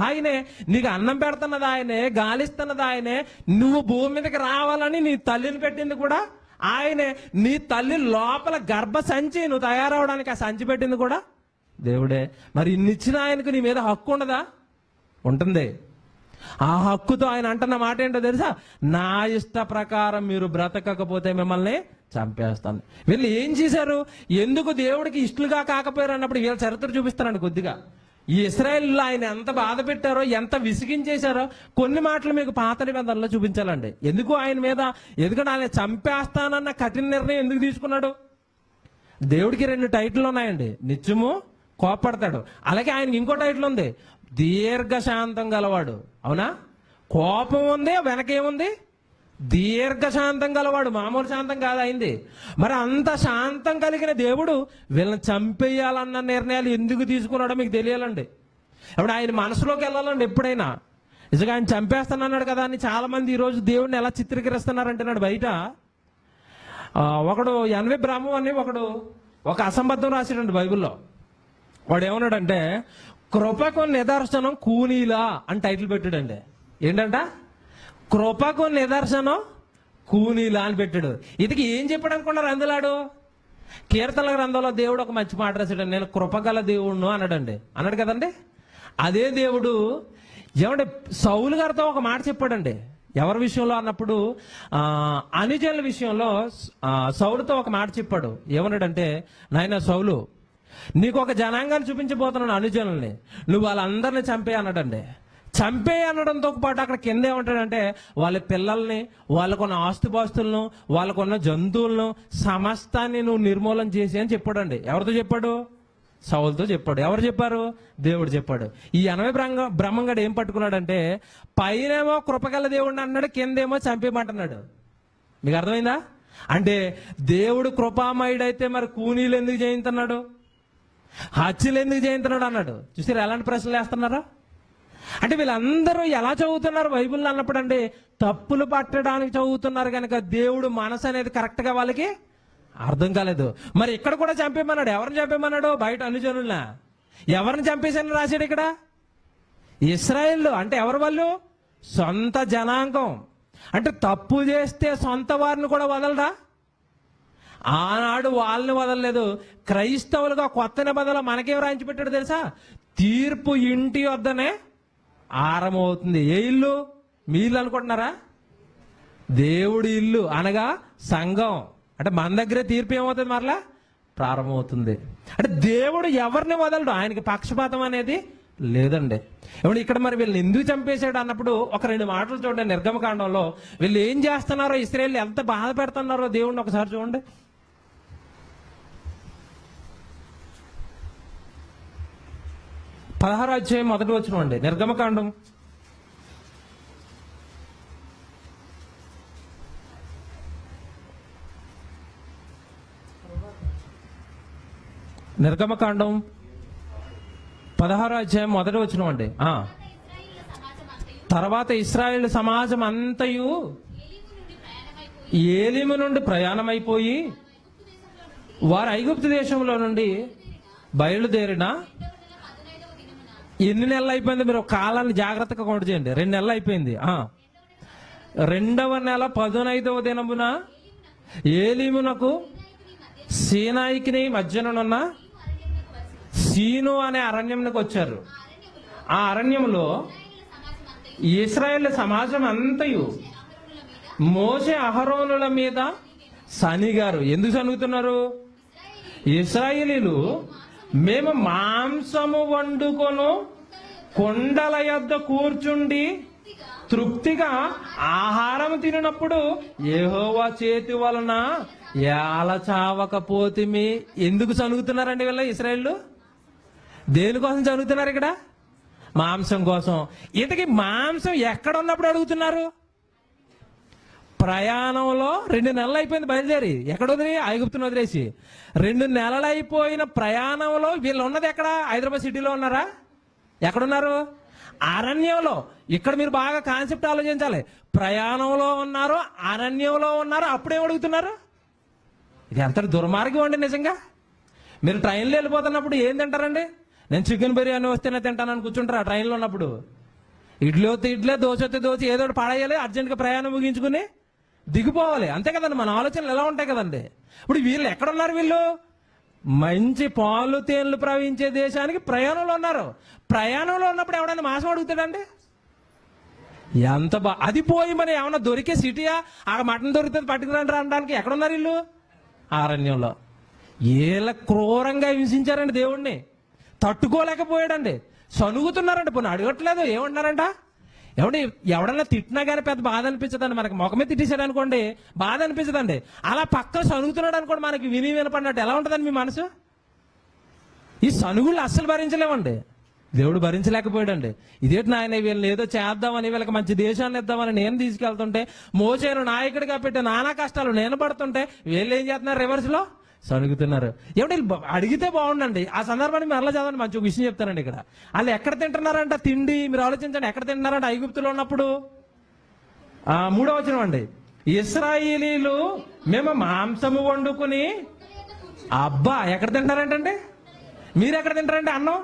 ఆయనే. నీకు అన్నం పెడుతున్నది ఆయనే, గాలిస్తున్నది ఆయనే. నువ్వు భూమి మీదకి రావాలని నీ తల్లిని పెట్టింది కూడా ఆయనే. నీ తల్లి లోపల గర్భ సంచి నువ్వు తయారవడానికి ఆ సంచి పెట్టింది కూడా దేవుడే. మరి ఇన్నిచ్చిన ఆయనకు నీ మీద హక్కు ఉండదా? ఉంటుంది. ఆ హక్కుతో ఆయన అంటున్న మాట ఏంటో తెలుసా? నా ఇష్ట ప్రకారం మీరు బ్రతకకపోతే మిమ్మల్ని చంపేస్తాను. వీళ్ళు ఏం చేశారు? ఎందుకు దేవుడికి ఇష్టలుగా కాకపోయారు అన్నప్పుడు వీళ్ళ చరిత్ర చూపిస్తారండి కొద్దిగా. ఈ ఇశ్రాయేలులో ఆయన ఎంత బాధ పెట్టారో, ఎంత విసిగించేశారో కొన్ని మాటలు మీకు పాత నిబంధనలో చూపించాలండి. ఎందుకు ఆయన మీద, ఎందుకంటే ఆయన చంపేస్తానన్న కఠిన నిర్ణయం ఎందుకు తీసుకున్నాడు? దేవుడికి 2 టైటిల్ ఉన్నాయండి, నిత్యము కోపడతాడు. అలాగే ఆయనకి ఇంకో టైటిల్ ఉంది, దీర్ఘశాంతం గలవాడు. అవునా? కోపం ఉంది, వెనకేముంది? దీర్ఘశాంతం గలవాడు. మామూలు శాంతం కాదు అయింది. మరి అంత శాంతం కలిగిన దేవుడు వీళ్ళని చంపేయాలన్న నిర్ణయాలు ఎందుకు తీసుకున్నాడో మీకు తెలియాలండి. ఇప్పుడు ఆయన మనసులోకి వెళ్ళాలండి. ఎప్పుడైనా నిజంగా ఆయన చంపేస్తానన్నాడు కదా అని చాలా మంది ఈరోజు దేవుడిని ఎలా చిత్రీకరిస్తున్నారంటున్నాడు బయట. ఒకడు ఎన్వి బ్రహ్మం అని ఒకడు ఒక అసంబద్ధం రాశాడండి బైబిల్లో. వాడు ఏమన్నాడంటే కృపకు నిదర్శనం కూనీలా అని టైటిల్ పెట్టాడండి. ఏంటంట? కృపకు నిదర్శనం కూనీలా అని పెట్టాడు. ఇదికి ఏం చెప్పాడు అనుకున్నారు అందులాడు? కీర్తనల గ్రంథంలో దేవుడు ఒక మంచి మాట రాశాడు, నేను కృపగల దేవుడును అన్నాడు కదండి. అదే దేవుడు ఏమంటే సౌలు గారితో ఒక మాట చెప్పాడండి. ఎవరి విషయంలో అన్నప్పుడు అనుజనుల విషయంలో సౌలుతో ఒక మాట చెప్పాడు. ఏమన్నాడంటే, నాయన సౌలు, నీకు ఒక జనాంగాన్ని చూపించబోతున్నాను అనుజనుల్ని, నువ్వు వాళ్ళందరినీ చంపే అన్నాడండి. చంపే అనడంతో పాటు అక్కడ కింద ఏమంటాడంటే, వాళ్ళ పిల్లల్ని, వాళ్ళకున్న ఆస్తుపాస్తులను, వాళ్ళకున్న జంతువులను సమస్తాన్ని నువ్వు నిర్మూలన చేసి అని చెప్పాడండి. ఎవరితో చెప్పాడు? సౌలుతో చెప్పాడు. ఎవరు చెప్పారు? దేవుడు చెప్పాడు. ఈ 80 బ్రహ్మంగాడు ఏం పట్టుకున్నాడంటే, పైనేమో కృపగల దేవుడిని అన్నాడు, కిందేమో చంపేమంటున్నాడు. మీకు అర్థమైందా? అంటే దేవుడు కృపామయుడైతే మరి కూనీలు ఎందుకు చేయించున్నాడు, హత్యలు ఎందుకు చేయించున్నాడు అన్నాడు. చూసారు ఎలాంటి ప్రశ్నలు వేస్తున్నారా? అంటే వీళ్ళందరూ ఎలా చదువుతున్నారు బైబిల్ అన్నప్పుడు అండి, తప్పులు పట్టడానికి చదువుతున్నారు కనుక దేవుడు మనసు అనేది కరెక్ట్ గా వాళ్ళకి అర్థం కాలేదు. మరి ఇక్కడ కూడా చంపేమన్నాడు. ఎవరిని చంపేమన్నాడు? బయట అనుజనుల్లా. ఎవరిని చంపేశాను రాశాడు ఇక్కడ? ఇశ్రాయేలు. అంటే ఎవరు వాళ్ళు? సొంత జనాంగం. అంటే తప్పు చేస్తే సొంత వారిని కూడా వదలరా? ఆనాడు వాళ్ళని వదలలేదు. క్రైస్తవులుగా కొత్త నిబంధనలో మనకేం రాయించి పెట్టాడు తెలుసా? తీర్పు ఇంటి వద్దనే ఆరంభమవుతుంది. ఏ ఇల్లు? మీ ఇల్లు అనుకుంటున్నారా? దేవుడి ఇల్లు అనగా సంఘం. అంటే మన దగ్గరే తీర్పు ఏమవుతుంది? మరలా ప్రారంభమవుతుంది. అంటే దేవుడు ఎవరిని వదలడు, ఆయనకి పక్షపాతం అనేది లేదండి. ఇప్పుడు ఇక్కడ మరి వీళ్ళని ఎందుకు చంపేశాడు అన్నప్పుడు ఒక 2 మాటలు చూడండి. నిర్గమకాండంలో వీళ్ళు ఏం చేస్తున్నారో, ఇశ్రాయేలు ఎంత బాధ పెడుతున్నారో దేవుడిని ఒకసారి చూడండి. 16వ అధ్యాయం 1వ వచనం అండి. నిర్గమకాండం నిర్గమకాండం 16వ అధ్యాయం 1వ వచనం అండి. తర్వాత ఇశ్రాయేలు సమాజం అంతయు ఏలీము నుండి ప్రయాణమైపోయి వారు ఐగుప్తు దేశంలో నుండి బయలుదేరిన ఎన్ని నెలలు అయిపోయింది? మీరు కాలాన్ని జాగ్రత్తగా కౌంట్ చేయండి. 2 నెలలు అయిపోయింది. 2వ నెల 15వ దినమున ఏలీమునకు సీనాయికి మధ్యనున్న సీను అనే అరణ్యంకి వచ్చారు. ఆ అరణ్యంలో ఇశ్రాయేలు సమాజం అంతయు మోషే అహరోనుల మీద సనిగారు. ఎందుకు సనుగుతున్నారు? ఇశ్రాయేలీలు మేము మాంసము వండుకొను కొండల యొద్ద కూర్చుండి తృప్తిగా ఆహారం తినప్పుడు యెహోవా చేతి వలన ఏల చావకపోతిమి. ఎందుకు చనుగుతున్నారండి వీళ్ళ ఇశ్రాయేలు? దేనికోసం చదువుతున్నారు ఇక్కడ? మాంసం కోసం. ఇంతకీ మాంసం ఎక్కడ ఉన్నప్పుడు అడుగుతున్నారు? ప్రయాణంలో 2 నెలలు అయిపోయింది బయలుదేరి. ఎక్కడ వదిలి? ఐగుప్తును వదిలేసి 2 నెలలు అయిపోయిన ప్రయాణంలో వీళ్ళు ఉన్నది ఎక్కడ? హైదరాబాద్ సిటీలో ఉన్నారా? ఎక్కడున్నారు? అరణ్యంలో. ఇక్కడ మీరు బాగా కాన్సెప్ట్ ఆలోచించాలి. ప్రయాణంలో ఉన్నారు, అరణ్యంలో ఉన్నారు, అప్పుడేం అడుగుతున్నారు? ఇది ఎంత దుర్మార్గం అండి నిజంగా. మీరు ట్రైన్లో వెళ్ళిపోతున్నప్పుడు ఏం తింటారండి? నేను చికెన్ బిర్యానీ వస్తేనే తింటానని కూర్చుంటారా ట్రైన్లో ఉన్నప్పుడు? ఇడ్లీ వస్తే ఇడ్లీ, దోశ వస్తే దోశ, ఏదో ఒకటి పడేయాలి, అర్జెంట్గా ప్రయాణం ముగించుకుని దిగిపోవాలి. అంతే కదండి, మన ఆలోచనలు ఎలా ఉంటాయి కదండి. ఇప్పుడు వీళ్ళు ఎక్కడున్నారు? వీళ్ళు మంచి పాలు తేనెలు ప్రవహించే దేశానికి ప్రయాణంలో ఉన్నారు. ప్రయాణంలో ఉన్నప్పుడు ఎవడైనా మాంసం అడుగుతాడండి? ఎంత అది పోయి మరి ఏమన్నా దొరికే సిటీయా? ఆ మటన్ దొరుకుతుంది పట్టుకురండి అనడానికి ఎక్కడున్నారు వీళ్ళు? అరణ్యంలో. వీళ్ళ క్రూరంగా హింసించారండి దేవుణ్ణి. తట్టుకోలేకపోయాడండి. సనుగుతున్నారండి. పోనీ అడగట్లేదు. ఏమంటున్నారంట? ఎవడన్నా తిట్టినా కానీ పెద్ద బాధ అనిపించదండి. మనకి ముఖమే తిట్టేశాడు అనుకోండి, బాధ అనిపించదండి. అలా పక్కన సనుగుతున్నాడు అనుకోండి, మనకి వినపడినట్టు ఎలా ఉంటుందండి మీ మనసు? ఈ సనుగుళ్ళు అస్సలు భరించలేమండి. దేవుడు భరించలేకపోయాడండి. ఇదేంటి నాయన, వీళ్ళని ఏదో చేద్దామని, వీళ్ళకి మంచి దేశాన్ని ఇద్దామని నేను తీసుకెళ్తుంటే, మోసేను నాయకుడిగా పెట్టి నానా కష్టాలు నేను పడుతుంటే వీళ్ళు ఏం చేస్తున్నారు? రివర్స్లో సనుగుతున్నారు. అడిగితే బాగుండండి. ఆ సందర్భాన్ని మరలా చదవండి. మంచి ఒక విషయం చెప్తానండి. ఇక్కడ వాళ్ళు ఎక్కడ తింటున్నారంట తిండి? మీరు ఆలోచించండి. ఎక్కడ తింటున్నారంట? ఐగుప్తులో ఉన్నప్పుడు. 3వ వచనం అండి. ఇశ్రాయేలీలు మేము మాంసము వండుకుని. అబ్బా, ఎక్కడ తింటారంటండి? మీరు ఎక్కడ తింటారంటే అన్నం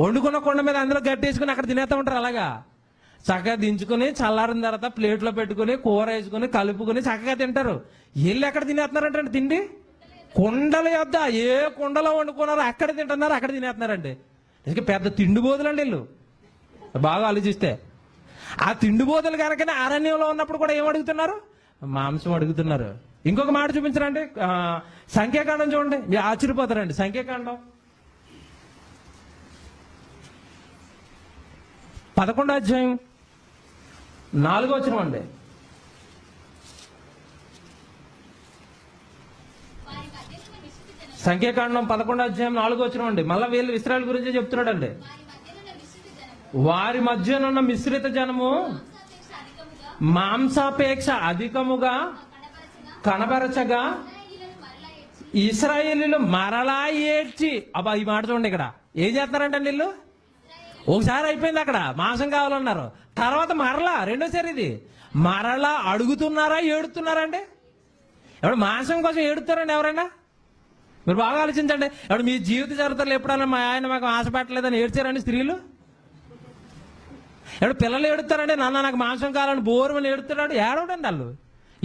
వండుకున్న కొండ మీద అందులో గట్టేసుకుని అక్కడ తినేస్తూ ఉంటారు. అలాగా చక్కగా దించుకుని చల్లారిన తర్వాత ప్లేట్లో పెట్టుకుని కూర వేసుకుని కలుపుకుని చక్కగా తింటారు. వీళ్ళు ఎక్కడ తినేస్తున్నారంటే తిండి కొండల యొద్ద. ఏ కొండలో వండుకున్నారో అక్కడ తింటున్నారు, అక్కడ తినేస్తున్నారండి. ఇంకా పెద్ద తిండి బోదులండి వీళ్ళు బాగా ఆలోచిస్తే. ఆ తిండిబోతులు కనుకనే అరణ్యంలో ఉన్నప్పుడు కూడా ఏం అడుగుతున్నారు? మాంసం అడుగుతున్నారు. ఇంకొక మాట చూపించరండి, సంఖ్యాకాండం చూడండి, మీరు ఆశ్చర్యపోతారండి. సంఖ్యాకాండం 11వ అధ్యాయం 4వ వచనం అండి. సంఖ్యాకాండం 11వ అధ్యాయం 4వ వచనం అండి. మళ్ళీ వీళ్ళు ఇశ్రాయేలు గురించి చెప్తున్నాడు అండి. వారి మధ్యనున్న మిశ్రిత జనము మాంసాపేక్ష అధికముగా కనబరచగా ఇశ్రాయేలీలు మరలా ఏడ్చి, అబ్బా ఈ మాట చూడండి, ఇక్కడ ఏం చేస్తున్నారంటే వీళ్ళు, ఒకసారి అయిపోయింది అక్కడ మాంసం కావాలన్నారు, తర్వాత మరలా రెండోసారి ఇది మరలా అడుగుతున్నారా ఏడుతున్నారా అండి? ఎవడు మాంసం కోసం ఏడుతారండి ఎవరైనా? మీరు బాగా ఆలోచించండి. ఎవడు మీ జీవిత చరిత్రలో ఎప్పుడైనా మా ఆయన మాకు ఆశ పెట్టలేదని ఏడ్చారండి స్త్రీలు? ఎవడు పిల్లలు ఏడుతారండి, నాన్న నాకు మాంసం కావాలని బోరుమని ఏడుతున్నాడు, ఏడవడండి వాళ్ళు.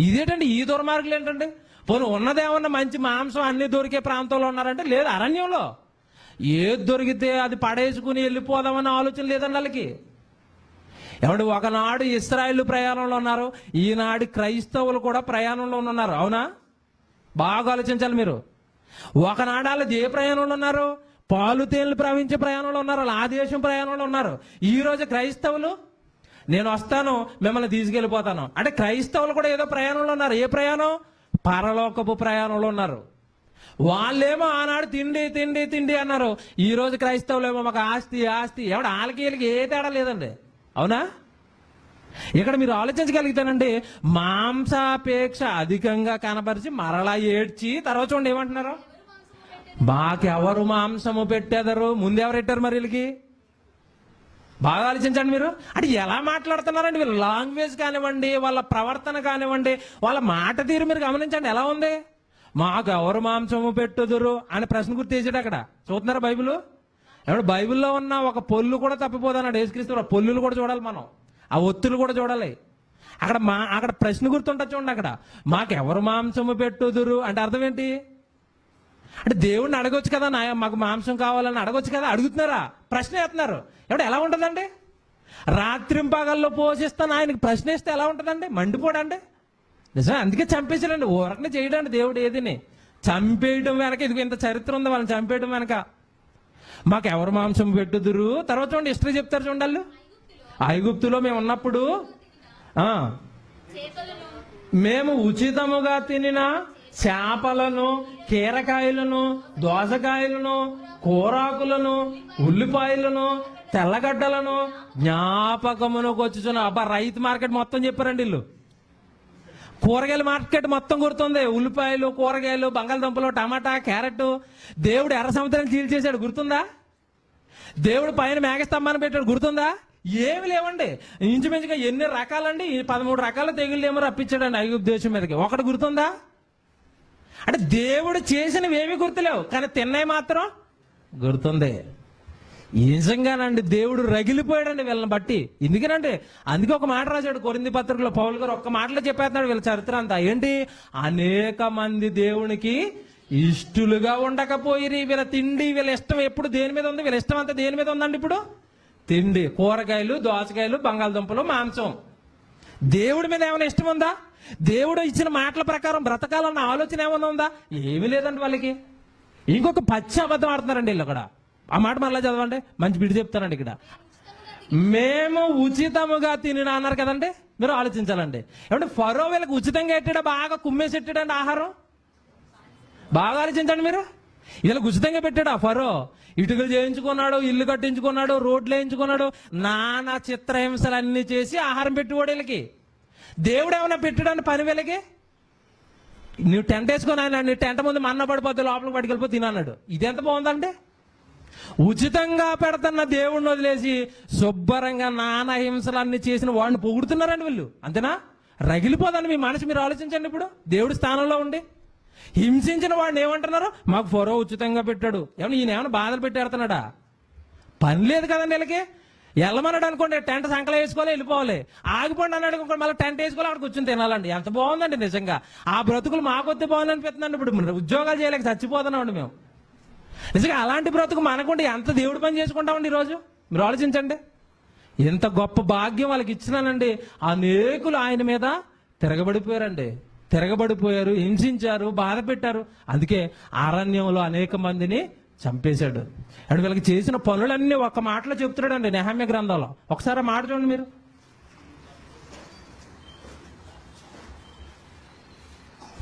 ఇదేంటండి ఈ దుర్మార్గులు ఏంటండి? పోనీ ఉన్నదేమన్నా మంచి మాంసం అన్ని దొరికే ప్రాంతంలో ఉన్నారంటే లేదు, అరణ్యంలో ఏది దొరికితే అది పడేసుకుని వెళ్ళిపోదామన్న ఆలోచన లేదండి వాళ్ళకి. ఏమంటే ఒకనాడు ఇశ్రాయేలు ప్రయాణంలో ఉన్నారు, ఈనాడు క్రైస్తవులు కూడా ప్రయాణంలో ఉన్నారు. అవునా? బాగా ఆలోచించాలి మీరు. ఒకనాడు వాళ్ళు ఏ ప్రయాణంలో ఉన్నారు? పాలు తేనెలు ప్రవహించే ప్రయాణంలో ఉన్నారు, వాళ్ళు ఆ దేశం ప్రయాణంలో ఉన్నారు. ఈ రోజు క్రైస్తవులు నేను వస్తాను మిమ్మల్ని తీసుకెళ్ళిపోతాను అంటే క్రైస్తవులు కూడా ఏదో ప్రయాణంలో ఉన్నారు. ఏ ప్రయాణం? పరలోకపు ప్రయాణంలో ఉన్నారు. వాళ్ళేమో ఆనాడు తిండి తిండి తిండి అన్నారు, ఈ రోజు క్రైస్తవులు ఏమో మాకు ఆస్తి ఆస్తి. ఎవడు వాళ్ళకి వీళ్ళకి ఏ తేడా లేదండి. అవునా? ఇక్కడ మీరు ఆలోచించగలుగుతానండి, మాంసాపేక్ష అధికంగా కనపరిచి మరలా ఏడ్చి తర్వాత చూడండి ఏమంటున్నారు, మాకెవరు మాంసము పెట్టేదరు. ముందెవరు పెట్టారు మరి వీళ్ళకి? బాగా ఆలోచించండి మీరు. అంటే ఎలా మాట్లాడుతున్నారండి వీళ్ళు? లాంగ్వేజ్ కానివ్వండి, వాళ్ళ ప్రవర్తన కానివ్వండి, వాళ్ళ మాట తీరు మీరు గమనించండి ఎలా ఉంది. మాకు ఎవరు మాంసము పెట్టుదురు అని ప్రశ్న గుర్తేసాడు అక్కడ. చూస్తున్నారా బైబిల్? ఏమంటే బైబిల్లో ఉన్న ఒక పొల్లు కూడా తప్పిపోదన్నాడు యేసుక్రీస్తు. పొల్లులు కూడా చూడాలి మనం, ఆ ఒత్తులు కూడా చూడాలి. అక్కడ ప్రశ్న గుర్తుంటుంది చూడండి. అక్కడ మాకెవరు మాంసము పెట్టుదురు అంటే అర్థం ఏంటి? అంటే దేవుడిని అడగొచ్చు కదా, మాకు మాంసం కావాలని అడగొచ్చు కదా. అడుగుతున్నారా? ప్రశ్న వేస్తున్నారు. ఎవడు ఎలా ఉంటుందండి? రాత్రింపగల్లో పోషిస్తాను ఆయనకి ప్రశ్న వేస్తే ఎలా ఉంటుందండి? మండిపోడండి. నిజమే, అందుకే చంపేసాడండి. ఊరకనే చేయడండి దేవుడు ఏదిని. చంపేయడం వెనక ఇది ఇంత చరిత్ర ఉంది, వాళ్ళని చంపేయడం వెనక. మాకు ఎవరు మాంసం పెట్టుదురు. తర్వాత చూడండి హిస్టరీ చెప్తారు చూడండి. ఐగుప్తులో మేము ఉన్నప్పుడు మేము ఉచితముగా తినిన చేపలను, కీరకాయలను, దోసకాయలను, కూరాకులను, ఉల్లిపాయలను, తెల్లగడ్డలను జ్ఞాపకమునకు వచ్చుచున్న. అబ్బా రైతు మార్కెట్ మొత్తం చెప్పారండి వీళ్ళు. కూరగాయల మార్కెట్ మొత్తం గుర్తుంది. ఉల్లిపాయలు, కూరగాయలు, బంగాళదుంపలు, టమాటా, క్యారెట్. దేవుడు ఎర్ర సముద్రాన్ని చీల్చేశాడు గుర్తుందా? దేవుడు పైన మేఘస్తంభాన్ని పెట్టాడు గుర్తుందా? ఏమి లేవండి. ఇంచుమించుగా ఎన్ని రకాలండి, 13 రకాల తెగుళ్ళు ఏమో రప్పించాడండి ఐగుప్తు దేశం మీదకి. ఒకటి గుర్తుందా? అంటే దేవుడు చేసినవి ఏమీ గుర్తులేవు, కానీ తిన్నాయి మాత్రం గుర్తుంది. నిజంగానండి దేవుడు రగిలిపోయాడండి వీళ్ళని బట్టి. ఎందుకనంటే అందుకే ఒక మాట రాశాడు కొరింథీ పత్రికలో పౌలు గారు. ఒక్క మాటలో చెప్పేస్తున్నాడు వీళ్ళ చరిత్ర అంతా. ఏంటి? అనేక మంది దేవునికి ఇష్టలుగా ఉండకపోయిరి. వీళ్ళ తిండి, వీళ్ళ ఇష్టం ఎప్పుడు దేని మీద ఉంది? వీళ్ళ ఇష్టం అంతా దేని మీద ఉందండి ఇప్పుడు? తిండి, కూరగాయలు, దోసకాయలు, బంగాళదుంపలు, మాంసం. దేవుడి మీద ఏమైనా ఇష్టం ఉందా? దేవుడు ఇచ్చిన మాటల ప్రకారం బ్రతకాలన్న ఆలోచన ఏమైనా ఉందా? ఏమీ లేదండి వాళ్ళకి. ఇంకొక పచ్చి అబద్ధం ఆడుతున్నారండి వీళ్ళు అక్కడ. ఆ మాట మళ్ళీ చదవండి, మంచి బిడి చెప్తానండి ఇక్కడ. మేము ఉచితముగా తినిన అన్నారు కదండి. మీరు ఆలోచించాలండి. ఏమంటే ఫరో వీళ్ళకి ఉచితంగా ఎట్టాడా? బాగా కుమ్మేసి ఎట్టాడండి ఆహారం. బాగా ఆలోచించండి మీరు. వీళ్ళకి ఉచితంగా పెట్టాడా ఫరో? ఇటుకలు చేయించుకున్నాడు, ఇల్లు కట్టించుకున్నాడు, రోడ్లు వేయించుకున్నాడు, నానా చిత్రహింసలు అన్ని చేసి ఆహారం పెట్టుకోడు వీళ్ళకి. దేవుడు ఏమైనా పెట్టాడని పని వీళ్ళకి? నువ్వు టెంట్ వేసుకొని ఆయన నీ టెంట ముందు మన్న పడిపోతే లోపలికి పట్టుకెళ్ళిపో తినన్నాడు. ఇదెంత బాగుందండి? ఉచితంగా పెడుతున్న దేవుడిని వదిలేసి శుభ్రంగా నానా హింసలు అన్ని చేసిన వాడిని పొగుడుతున్నారండి వీళ్ళు. అంతేనా? రగిలిపోదండి మీ మనసు. మీరు ఆలోచించండి. ఇప్పుడు దేవుడి స్థానంలో ఉండి హింసించిన వాడిని ఏమంటున్నారు? మాకు ఫరో ఉచితంగా పెట్టాడు. ఏమన్నా ఈయన ఏమైనా బాధలు పెట్టేడుతున్నాడా? పని లేదు కదండి వీళ్ళకి. వెళ్ళమన్నాడు అనుకోండి, టెంట్ సంకలం వేసుకోవాలి, వెళ్ళిపోవాలి. ఆగిపోండి అన్నాడు అనుకోండి, మళ్ళీ టెంట్ వేసుకోవాలి, అక్కడ కూర్చొని తినాలండి. ఎంత బాగుందండి నిజంగా. ఆ బ్రతుకులు మాకొద్ది బాగుంది అనిపిస్తుందండి. ఇప్పుడు ఉద్యోగాలు చేయలేక చచ్చిపోతున్నామండి మేము. నిజంగా అలాంటి బ్రతుకు మనకుంటే ఎంత దేవుడి పని చేసుకుంటామండి ఈరోజు. మీరు ఆలోచించండి. ఎంత గొప్ప భాగ్యం వాళ్ళకి ఇచ్చినానండి, అనేకులు ఆయన మీద తిరగబడిపోయారు, హింసించారు, బాధ పెట్టారు. అందుకే అరణ్యంలో అనేక మందిని చంపేశాడు. అండ్ వీళ్ళకి చేసిన పనులన్నీ ఒక మాటలో చెప్తున్నాడండి నెహమ్యా గ్రంథంలో. ఒకసారి ఆ మాట చూడండి మీరు.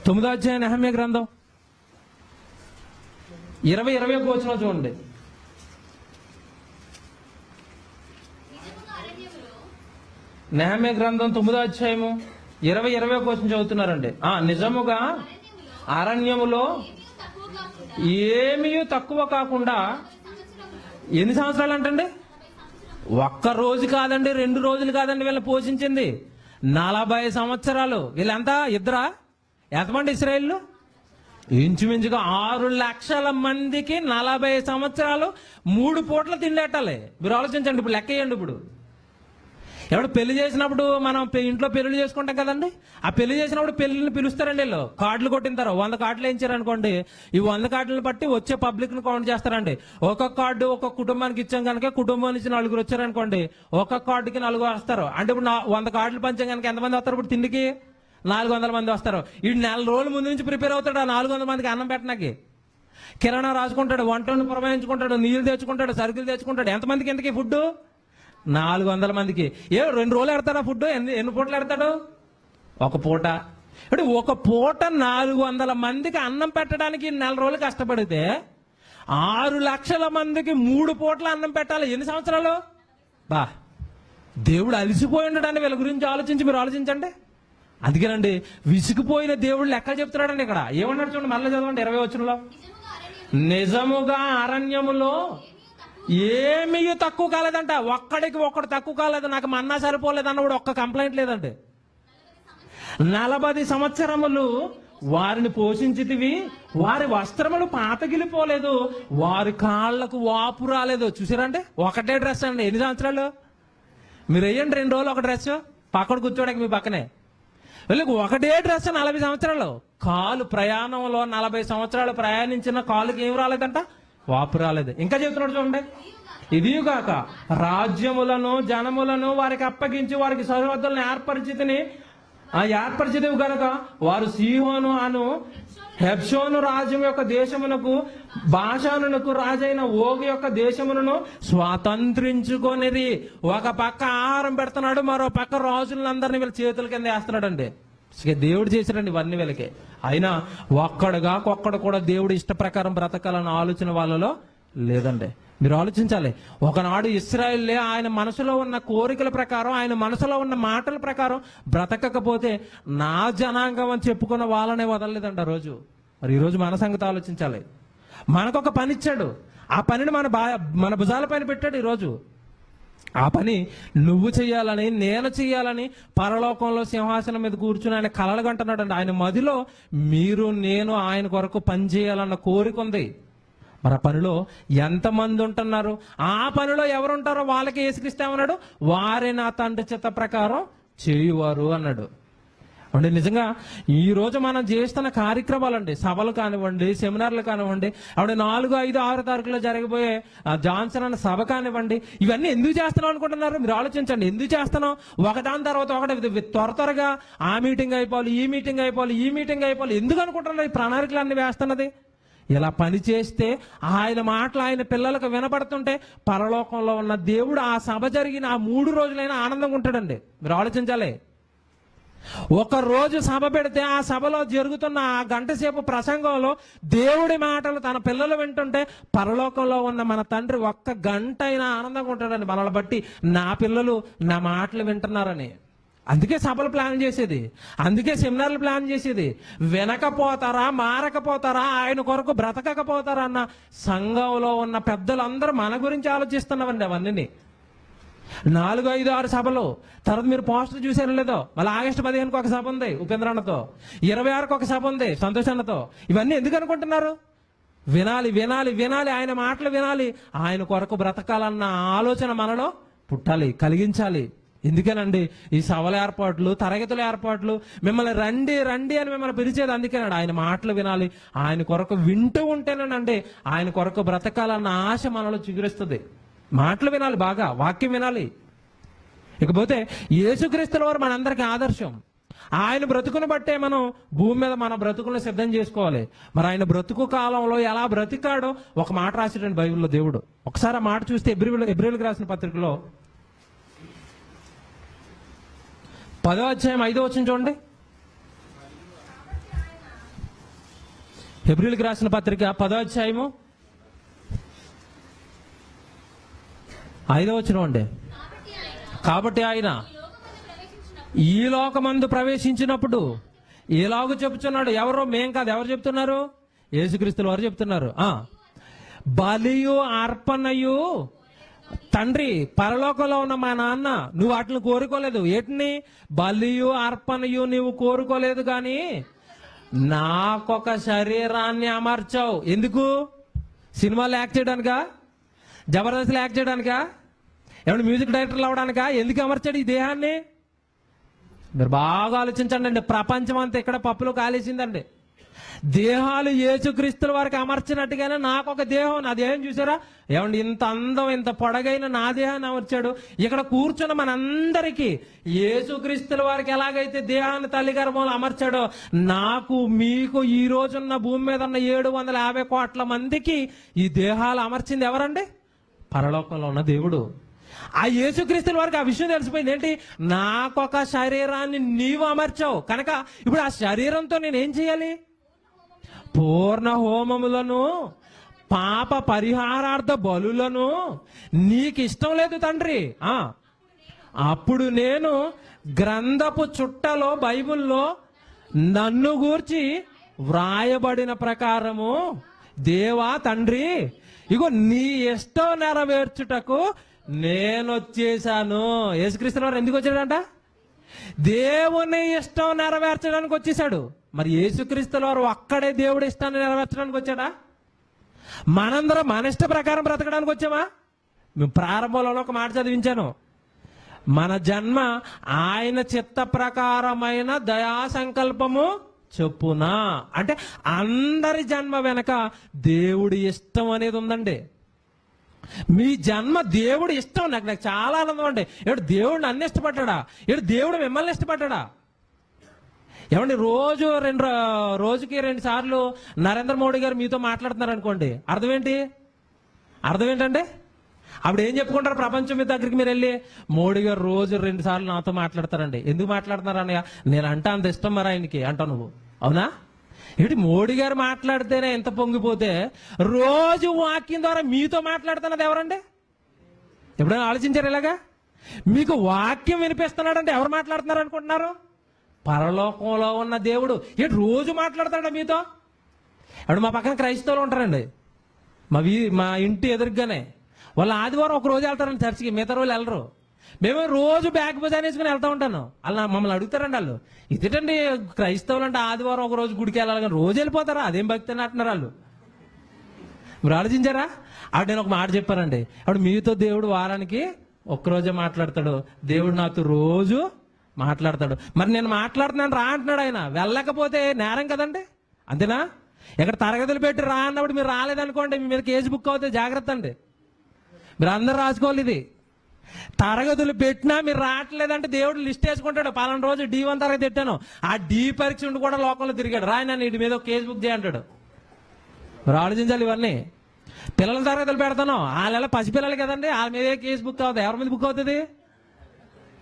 9వ అధ్యాయం నెహమ్యా గ్రంథం 20-21 వచనం చూడండి. నెహమ్యా గ్రంథం 9వ అధ్యాయము 20-21 వచనం చదువుతున్నారండి. నిజముగా అరణ్యములో ఏమీ తక్కువ కాకుండా ఎన్ని సంవత్సరాలు అంటండి? ఒక్క రోజు కాదండి, 2 రోజులు కాదండి, వీళ్ళని పోషించింది 40 సంవత్సరాలు. వీళ్ళంతా ఇద్దరా? ఎంతమంది ఇశ్రాయేలు? ఇంచుమించుగా 6 లక్షల మందికి 40 సంవత్సరాలు 3 పూటలు తిండేటాలి. మీరు ఆలోచించండి, ఇప్పుడు లెక్క వేయండి. ఇప్పుడు ఎవడు పెళ్లి చేసినప్పుడు మనం ఇంట్లో పెళ్లి చేసుకుంటాం కదండి, ఆ పెళ్లి చేసినప్పుడు పెళ్లిని పిలుస్తారండి. వీళ్ళు కార్డులు కొట్టింటారు, 100 కార్డులు వేయించారనుకోండి, ఈ 100 కార్డులను బట్టి వచ్చే పబ్లిక్ ను కౌంట్ చేస్తారండి. ఒక్కొక్క కార్డు ఒక్కొక్క కుటుంబానికి ఇచ్చాం కనుక కుటుంబం నుంచి 4 వచ్చారనుకోండి, ఒక్కొక్క కార్డుకి 4 వస్తారు. అంటే ఇప్పుడు 100 కార్డులు పంచాం కనుక ఎంతమంది వస్తారు? ఇప్పుడు తిండికి 400 మంది వస్తారు. ఈ 4 రోజుల ముందు నుంచి ప్రిపేర్ అవుతాడు ఆ 400 మందికి అన్నం పెట్టడానికి. కిరాణా రాసుకుంటాడు, వంటను పురమాయించుకుంటాడు, నీళ్లు తెచ్చుకుంటాడు, సరుకులు తెచ్చుకుంటాడు. ఎంతమందికి ఎందుకు ఫుడ్? 400 మందికి. 2 రోజులు ఎడతాడా ఫుడ్? ఎన్ని పూటలు ఎడతాడు? ఒక పూట. అంటే ఒక పూట 400 మందికి అన్నం పెట్టడానికి 4 రోజులు కష్టపడితే 6 లక్షల మందికి 3 పూటల అన్నం పెట్టాలి. ఎన్ని సంవత్సరాలు? దేవుడు అలిసిపోయి ఉండడాన్ని వీళ్ళ గురించి ఆలోచించి మీరు ఆలోచించండి. అందుకేనండి విసిగిపోయిన దేవుడు లెక్కలు చెప్తున్నాడండి. ఇక్కడ ఏమన్నాడు చూడండి, మళ్ళీ చదవండి 20వ వచనంలో. నిజముగా అరణ్యములో ఏమీ తక్కువ కాలేదంట. ఒక్కడికి ఒక్కడు తక్కువ కాలేదు. నాకు మన్నా సరిపోలేదు అన్నప్పుడు ఒక్క కంప్లైంట్ లేదండి. 40 సంవత్సరములు వారిని పోషించితివి, వారి వస్త్రములు పాతగిలిపోలేదు, వారి కాళ్లకు వాపు రాలేదు. చూసారంటే ఒకటే డ్రెస్ అండి. ఎన్ని సంవత్సరాలు? మీరు వేయండి 2 రోజులు ఒక డ్రెస్, పక్కన కూర్చోడానికి మీ పక్కనే. వీళ్ళకి ఒకటే డ్రెస్ 40 సంవత్సరాలు. కాలు ప్రయాణంలో 40 సంవత్సరాలు ప్రయాణించిన కాలుకి ఏం రాలేదంట? వాపు రాలేదు. ఇంకా చెప్తున్నాడు చూడండి. ఇదిగాక రాజ్యములను జనములను వారికి అప్పగించి వారికి సరిహద్దులను ఏర్పరిచితివి గనక వారు సీహోను అను హెబ్షోను రాజ్యం యొక్క దేశమునకు బాషానునకు రాజైన ఓగు యొక్క దేశములను స్వాతంత్రించుకొనిరి. ఒక పక్క ఆహారం పెడుతున్నాడు, మరో పక్క రాజులందరినీ వీళ్ళ చేతుల కింద వేస్తున్నాడండి. దేవుడు చేశాడండి ఇవన్నీ వీళ్ళకి. అయినా ఒక్కడు కూడా దేవుడు ఇష్ట ప్రకారం బ్రతకాలన్న ఆలోచన వాళ్ళలో లేదండి. మీరు ఆలోచించాలి. ఒకనాడు ఇశ్రాయేలే ఆయన మనసులో ఉన్న కోరికల ప్రకారం, ఆయన మనసులో ఉన్న మాటల ప్రకారం బ్రతకకపోతే నా జనాంగం అని చెప్పుకున్న వాళ్ళనే వదలలేదండి ఆ రోజు. మరి ఈరోజు మన సంగతి ఆలోచించాలి. మనకొక పని ఇచ్చాడు, ఆ పనిని మన భుజాల పైన పెట్టాడు. ఈరోజు ఆ పని నువ్వు చెయ్యాలని, నేను చెయ్యాలని పరలోకంలో సింహాసనం మీద కూర్చుని ఆయన కలలు కంటున్నాడు అండి. ఆయన మదిలో మీరు నేను ఆయన కొరకు పని చేయాలన్న కోరిక ఉంది. మరి ఆ పనిలో ఎంతమంది ఉంటున్నారు? ఆ పనిలో ఎవరుంటారో వాళ్ళకి యేసుక్రీస్తు ఏమన్నాడు? వారే నా తండ్రి చిత్త ప్రకారం చేయువారు అన్నాడు. అంటే నిజంగా ఈ రోజు మనం చేస్తున్న కార్యక్రమాలండి, సభలు కానివ్వండి, సెమినార్లు కానివ్వండి, ఆవిడ 4, 5, 6 తారీఖులో జరగబోయే జాన్సన్ అన్న సభ కానివ్వండి, ఇవన్నీ ఎందుకు చేస్తున్నాం అనుకుంటున్నారు? మీరు ఆలోచించండి. ఎందుకు చేస్తున్నాం? ఒకదాని తర్వాత ఒకటి త్వరగా ఆ మీటింగ్ అయిపోవాలి, ఈ మీటింగ్ అయిపోవాలి, ఈ మీటింగ్ అయిపోవాలి ఎందుకు అనుకుంటున్నారు? ఈ ప్రణాళికలన్నీ వేస్తున్నది ఇలా పని చేస్తే ఆయన మాటలు ఆయన పిల్లలకు వినపడుతుంటే పరలోకంలో ఉన్న దేవుడు ఆ సభ జరిగిన ఆ 3 రోజులైనా ఆనందంగా ఉంటాడండి. మీరు ఆలోచించాలి. ఒక రోజు సభ పెడితే ఆ సభలో జరుగుతున్న ఆ గంట సేపు ప్రసంగంలో దేవుడి మాటలు తన పిల్లలు వింటుంటే పరలోకంలో ఉన్న మన తండ్రి ఒక్క గంట అయినా ఆనందంగా ఉంటాడండి మనల్ని బట్టి. నా పిల్లలు నా మాటలు వింటున్నారని. అందుకే సభలు ప్లాన్ చేసేది, అందుకే సెమినార్లు ప్లాన్ చేసేది. వినకపోతారా, మారకపోతారా, ఆయన కొరకు బ్రతకకపోతారా అన్న సంఘంలో ఉన్న పెద్దలందరూ మన గురించి ఆలోచిస్తున్నామండి. అవన్నీ 4, 5, 6 సభలు. తర్వాత మీరు పోస్టర్ చూసారో లేదో, మళ్ళీ ఆగస్టు 15కి ఒక సభ ఉంది ఉపేంద్రన్నతో, 26కి ఒక సభ ఉంది సంతోషన్నతో. ఇవన్నీ ఎందుకు అనుకుంటున్నారు? వినాలి వినాలి వినాలి, ఆయన మాటలు వినాలి, ఆయన కొరకు బ్రతకాలన్న ఆలోచన మనలో పుట్టాలి, కలిగించాలి. ఎందుకేనండి ఈ సభల ఏర్పాట్లు, తరగతుల ఏర్పాట్లు, మిమ్మల్ని రండి రండి అని మిమ్మల్ని పిలిచేది అందుకేనండి. ఆయన మాటలు వినాలి, ఆయన కొరకు వింటూ ఉంటేనండి ఆయన కొరకు బ్రతకాలన్న ఆశ మనలో చిగురిస్తుంది. మాటలు వినాలి, బాగా వాక్యం వినాలి. ఇకపోతే యేసుక్రీస్తుల వారు మనందరికీ ఆదర్శం. ఆయన బ్రతుకును బట్టే మనం భూమి మీద మన బ్రతుకులను సిద్ధం చేసుకోవాలి. మరి ఆయన బ్రతుకు కాలంలో ఎలా బ్రతికాడో ఒక మాట రాసిడండి బైబిల్లో దేవుడు. ఒకసారి ఆ మాట చూస్తే ఎబ్రిల్కి రాసిన పత్రికలో 10వ అధ్యాయం 5వ వచనం చూడండి. ఎబ్రిల్కి రాసిన పత్రిక 10వ అధ్యాయము 5వ వచనం అండి. కాబట్టి ఆయన ఈ లోకమందు ప్రవేశించినప్పుడు ఎలాగో చెప్తున్నాడు. ఎవరో మేం కాదు, ఎవరు చెప్తున్నారు? యేసుక్రీస్తుల వారు చెప్తున్నారు. బలియు అర్పణయు తండ్రి, పరలోకంలో ఉన్న మా నాన్న నువ్వు వాటిని కోరుకోలేదు. ఏటిని? బలియు అర్పణయు నువ్వు కోరుకోలేదు, కానీ నాకొక శరీరాన్ని అమర్చావు. ఎందుకు? సినిమాలు యాక్ట్ చేయడానికా? జబర్దస్త్లు యాక్ట్ చేయడానికా? ఏమన్నా మ్యూజిక్ డైరెక్టర్లు అవడానికా? ఎందుకు అమర్చాడు ఈ దేహాన్ని? మీరు బాగా ఆలోచించండి అండి. ప్రపంచం అంతా ఇక్కడ పప్పులో కాలేసిందండి. దేహాలు యేసుక్రీస్తుల వారికి అమర్చినట్టుగానే నాకు ఒక దేహం, నా దేహం చూసారా ఏమండి? ఇంత అందం, ఇంత పొడగైన నా దేహాన్ని అమర్చాడు. ఇక్కడ కూర్చున్న మనందరికీ యేసుక్రీస్తుల వారికి ఎలాగైతే దేహాన్ని తల్లి గర్భంలో అమర్చాడో, నాకు మీకు ఈ రోజున్న భూమి మీద ఉన్న 750 కోట్ల మందికి ఈ దేహాలు అమర్చింది ఎవరండి? పరలోకంలో ఉన్న దేవుడు. ఆ యేసుక్రీస్తుల వారికి ఆ విషయం తెలిసిపోయింది. ఏంటి? నాకొక శరీరాన్ని నీవు అమర్చావు కనుక ఇప్పుడు ఆ శరీరంతో నేనేం చేయాలి? పూర్ణ హోమములను, పాప పరిహారార్థ బలులను నీకు ఇష్టం లేదు తండ్రి. అప్పుడు నేను గ్రంథపు చుట్టలో బైబిల్లో నన్ను గూర్చి వ్రాయబడిన ప్రకారము, దేవా తండ్రి, ఇగో నీ ఇష్టం నెరవేర్చుటకు నేను వచ్చేసాను. యేసుక్రీస్తుల వారు ఎందుకు వచ్చాడంట? దేవుని ఇష్టం నెరవేర్చడానికి వచ్చేసాడు. మరి యేసుక్రీస్తుల వారు అక్కడే దేవుడి ఇష్టాన్ని నెరవేర్చడానికి వచ్చాడా? మనందరం మన ఇష్ట ప్రకారం బ్రతకడానికి వచ్చామా? మేము ప్రారంభంలో ఒక మాట చదివించాను. మన జన్మ ఆయన చిత్త ప్రకారమైన దయా సంకల్పము చొప్పున. అంటే అందరి జన్మ వెనక దేవుడి ఇష్టం అనేది ఉందండి. మీ జన్మ దేవుడు ఇష్టం. నాకు చాలా ఆనందం అండి. ఏడు దేవుడు నన్ను ఇష్టపడ్డా? ఏడు దేవుడు మిమ్మల్ని ఇష్టపడ్డా? ఏమండి, రోజుకి 2 సార్లు నరేంద్ర మోడీ గారు మీతో మాట్లాడుతున్నారు అనుకోండి, అర్థం ఏంటంటే అప్పుడు ఏం చెప్పుకుంటారు? ప్రపంచం మీ దగ్గరికి మీరు వెళ్ళి, మోడీ గారు రోజు 2 సార్లు నాతో మాట్లాడతారండి. ఎందుకు మాట్లాడుతున్నారు అన్నయ్య? నేను అంటే అంత ఇష్టం మరి ఆయనకి అంటావు నువ్వు. అవునా? ఏంటి, మోడీ గారు మాట్లాడితేనే ఎంత పొంగిపోతే రోజు వాక్యం ద్వారా మీతో మాట్లాడుతున్నది ఎవరండి? ఎప్పుడైనా ఆలోచించారు ఇలాగా? మీకు వాక్యం వినిపిస్తున్నాడంటే ఎవరు మాట్లాడుతున్నారు అనుకుంటున్నారు? పరలోకంలో ఉన్న దేవుడు. ఏంటి రోజు మాట్లాడతాడా మీతో? ఇప్పుడు మా పక్కన క్రైస్తవులు ఉంటారండి, మా ఇంటి ఎదురుగానే. వాళ్ళు ఆదివారం ఒక రోజు వెళ్తారండి చర్చికి, మిగతా రోజులు వెళ్ళరు. మేము రోజు బ్యాగ్ భుజాన్ని వేసుకుని వెళ్తా ఉంటాను. అలా మమ్మల్ని అడుగుతారండి వాళ్ళు, ఇదేంటండి క్రైస్తవులు అంటే ఆదివారం ఒక రోజు గుడికి వెళ్ళాలి కానీ రోజు వెళ్ళిపోతారా? అదేం భక్తి అని అంటున్నారు వాళ్ళు. మీరు ఆలోచించారా? అప్పుడు నేను ఒక మాట చెప్పానండి, అప్పుడు మీతో దేవుడు వారానికి ఒక్కరోజే మాట్లాడతాడు, దేవుడు నాతో రోజు మాట్లాడతాడు. మరి నేను మాట్లాడుతున్నాను రా అంటున్నాడు ఆయన. వెళ్ళకపోతే నేరం కదండి, అంతేనా? ఇక్కడ తరగతులు పెట్టి రా అన్నప్పుడు మీరు రాలేదనుకోండి, మీ మీద కేసు బుక్ అవుతే జాగ్రత్త అండి. మీరు అందరూ రాసుకోవాలి ఇది. తరగతులు పెట్టినా మీరు రావట్లేదంటే దేవుడు లిస్ట్ వేసుకుంటాడు. పలానా రోజు D1 తరగతి పెట్టాను, ఆ D పరీక్ష ఉండి కూడా లోకంలో తిరిగాడు, రాయి నన్ను వీటి మీద కేసు బుక్ చేయంటాడు. మీరు ఆలోచించాలి ఇవన్నీ. పిల్లల తరగతులు పెడతాను, వాళ్ళ పసిపిల్లలు కదండి, వాళ్ళ మీద కేసు బుక్ అవుతుంది. ఎవరి మీద బుక్ అవుతుంది?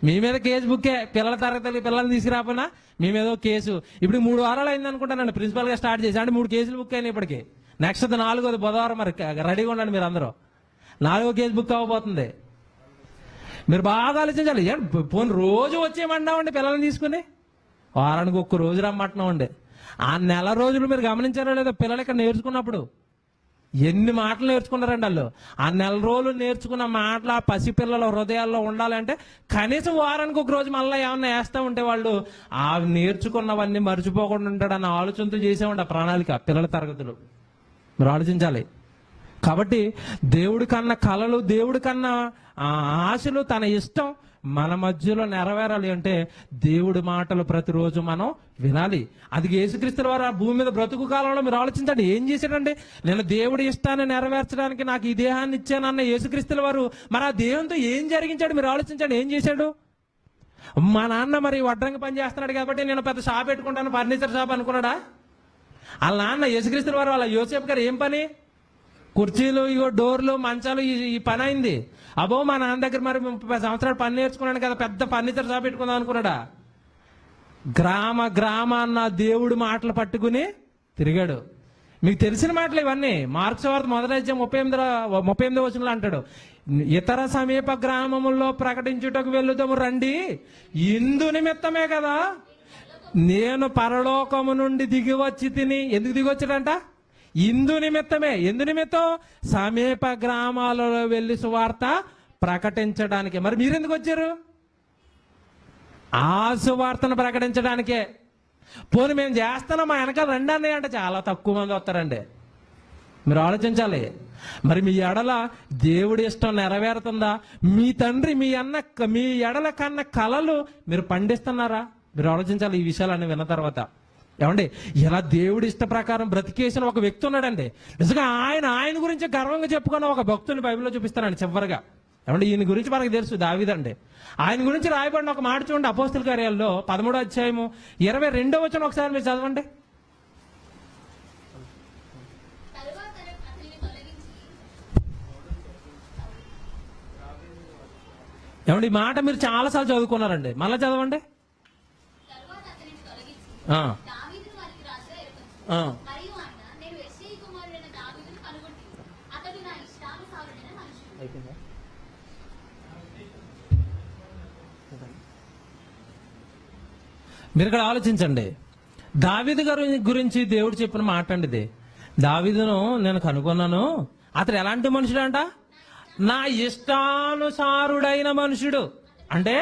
మీ మీద కేసు బుక్కే. పిల్లల తరగతులు పిల్లల్ని తీసుకురాపోయినా మీ మీద కేసు. ఇప్పుడు 3 వారాలు అయింది అనుకుంటానండి ప్రిన్సిపల్గా స్టార్ట్ చేసి. అంటే 3 కేసులు బుక్ అయినాయి ఇప్పటికి. నెక్స్ట్ 4వ బుధవారం మరి రెడీగా ఉండండి మీరు అందరూ. 4వ కేసు బుక్ అవ్వబోతుంది. మీరు బాగా ఆలోచించాలి. పోనీ రోజు వచ్చేయమంటామండి పిల్లల్ని తీసుకుని, వారానికి 1 రోజు రమ్మంటున్నామండి. ఆ నెల రోజులు మీరు గమనించారో లేదో, పిల్లలు ఇక్కడ నేర్చుకున్నప్పుడు ఎన్ని మాటలు నేర్చుకున్నారండి వాళ్ళు. ఆ నెల రోజులు నేర్చుకున్న మాటలు ఆ పసిపిల్లల హృదయాల్లో ఉండాలంటే కనీసం వారానికి 1 రోజు మళ్ళీ ఏమన్నా వేస్తూ ఉంటే వాళ్ళు ఆ నేర్చుకున్నవన్నీ మర్చిపోకుండా ఉంటాడన్న ఆలోచనతో చేసేవాడి ఆ ప్రణాళిక పిల్లల తరగతులు. మీరు ఆలోచించాలి. కాబట్టి దేవుడి కన్నా కలలు, దేవుడి కన్నా ఆశలు, తన ఇష్టం మన మధ్యలో నెరవేరాలి అంటే దేవుడి మాటలు ప్రతిరోజు మనం వినాలి. అది యేసుక్రీస్తుల వారు ఆ భూమి మీద బ్రతుకు కాలంలో మీరు ఆలోచించండి ఏం చేశాడండి. నేను దేవుడి ఇష్టాన్ని నెరవేర్చడానికి నాకు ఈ దేహాన్ని ఇచ్చానన్న యేసుక్రీస్తుల వారు మరి ఆ దేహంతో ఏం జరిగించాడు? మీరు ఆలోచించండి. ఏం చేశాడు? మా నాన్న మరి వడ్రంగి పని చేస్తున్నాడు కాబట్టి నేను పెద్ద షాప్ పెట్టుకుంటాను, ఫర్నిచర్ షాప్ అనుకున్నాడా? వాళ్ళ నాన్న యేసుక్రీస్తు వారు వాళ్ళ యోసేపు గారు ఏం పని? కుర్చీలు, ఇగో డోర్లు, మంచాలు, ఈ పని అయింది. అబ్బో మా నాన్న దగ్గర మరి 30 సంవత్సరాలు పని నేర్చుకున్నాడు కదా, పెద్ద ఫర్నిచర్ షాప్ పెట్టుకుందాం అనుకున్నాడా? గ్రామాన్న దేవుడి మాటలు పట్టుకుని తిరిగాడు. మీకు తెలిసిన మాటలు ఇవన్నీ. మార్క్స్ వార్త 1:38 వచనంలో అంటాడు, ఇతర సమీప గ్రామముల్లో ప్రకటించుటకు వెళ్ళుదాము రండి, ఇందు నిమిత్తమే కదా నేను పరలోకము నుండి దిగి వచ్చి తిని. ఎందుకు దిగి వచ్చాడంట? ఇందు నిమిత్తమే. ఎందు నిమిత్తం? సమీప గ్రామాలలో వెళ్ళి సువార్త ప్రకటించడానికి. మరి మీరెందుకు వచ్చారు? ఆ సువార్తను ప్రకటించడానికే. పోనీ మేము చేస్తున్నాం, మా వెనకాల రండి అన్నయ్య అంటే చాలా తక్కువ మంది వస్తారండి. మీరు ఆలోచించాలి. మరి మీ ఎడల దేవుడి ఇష్టం నెరవేరుతుందా? మీ తండ్రి మీ ఎడల కన్న కలలు మీరు పండిస్తున్నారా? మీరు ఆలోచించాలి ఈ విషయాలన్నీ విన్న తర్వాత. ఏమండి, ఇలా దేవుడి ఇష్ట ప్రకారం బ్రతికేసిన ఒక వ్యక్తి ఉన్నాడండి. నిజంగా ఆయన గురించి గర్వంగా చెప్పుకున్న ఒక భక్తుని బైబిల్లో చూపిస్తానండి చివరిగా. ఏమంటే ఈయన గురించి మనకు తెలుసు, దావీదండి. ఆయన గురించి రాయబడిన ఒక మాట చూడండి, అపోస్తల కార్యాల్లో 13వ అధ్యాయము 22వ వచనం ఒకసారి మీరు చదవండి. ఏమండి ఈ మాట మీరు చాలాసార్లు చదువుకున్నారండి, మళ్ళీ చదవండి. మీరు ఇక్కడ ఆలోచించండి. దావీదు గారి గురించి దేవుడు చెప్పిన మాట అండి ఇది. దావీదును నేను కనుగొన్నాను, అతడు ఎలాంటి మనుషుడు అంట? నా ఇష్టానుసారుడైన మనుషుడు. అంటే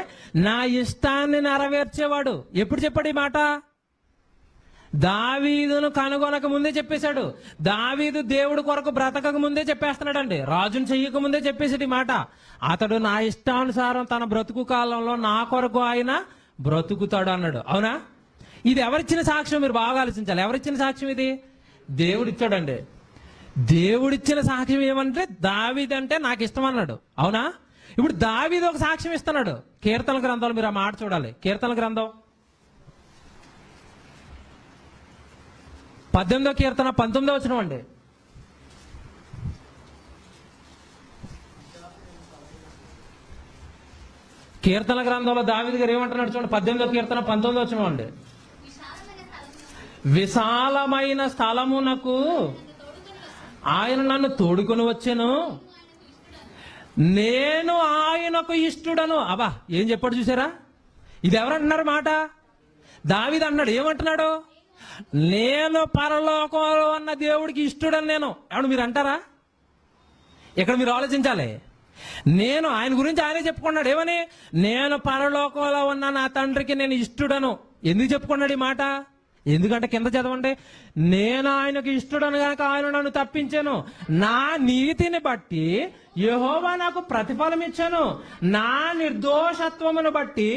నా ఇష్టాన్ని నెరవేర్చేవాడు. ఎప్పుడు చెప్పాడు ఈ మాట? దావీదును కనుగొనక ముందే చెప్పేశాడు. దావీదు దేవుడి కొరకు బ్రతకక ముందే చెప్పేస్తున్నాడండి. రాజును చెయ్యక ముందే చెప్పేసాడు ఈ మాట. అతడు నా ఇష్టానుసారం తన బ్రతుకు కాలంలో నా కొరకు ఆయన బ్రతుకుతాడు అన్నాడు. అవునా? ఇది ఎవరిచ్చిన సాక్ష్యం? మీరు బాగా ఆలోచించాలి. ఎవరిచ్చిన సాక్ష్యం ఇది? దేవుడిచ్చాడండి. దేవుడిచ్చిన సాక్ష్యం ఏమంటే దావీదు అంటే నాకు ఇష్టం అన్నాడు. అవునా? ఇప్పుడు దావీదు ఒక సాక్ష్యం ఇస్తున్నాడు. కీర్తన గ్రంథాలు మీరు ఆ మాట చూడాలి. కీర్తన గ్రంథం 18వ కీర్తన 19వ వచనం అండి. కీర్తన గ్రంథంలో దావీదు గారు ఏమంటున్నాడు చూడండి, 18వ కీర్తన 19వ వచనం అండి. విశాలమైన స్థలమునకు ఆయన నన్ను తోడుకొని వచ్చెను, నేను ఆయనకు ఇష్టుడను. అబ్బా ఏం చెప్పాడు చూసారా? ఇది ఎవరంటున్నారు మాట? దావీదు అన్నాడు. ఏమంటున్నాడు? నేను పరలోకంలో ఉన్న దేవుడికి ఇష్టుడని నేను. ఏమన్నా మీరు అంటారా? ఇక్కడ మీరు ఆలోచించాలి. నేను ఆయన గురించి ఆయనే చెప్పుకున్నాడు. ఏమని? నేను పరలోకంలో ఉన్న నా తండ్రికి నేను ఇష్టుడను. ఎందుకు చెప్పుకున్నాడు ఈ మాట? ఎందుకంటే కింద చదవండి, నేను ఆయనకు ఇష్టడను గనక ఆయన నన్ను తప్పించాను, నా నీతిని బట్టి యెహోవా నాకు ప్రతిఫలం ఇచ్చాను, నా నిర్దోషత్వమును బట్టి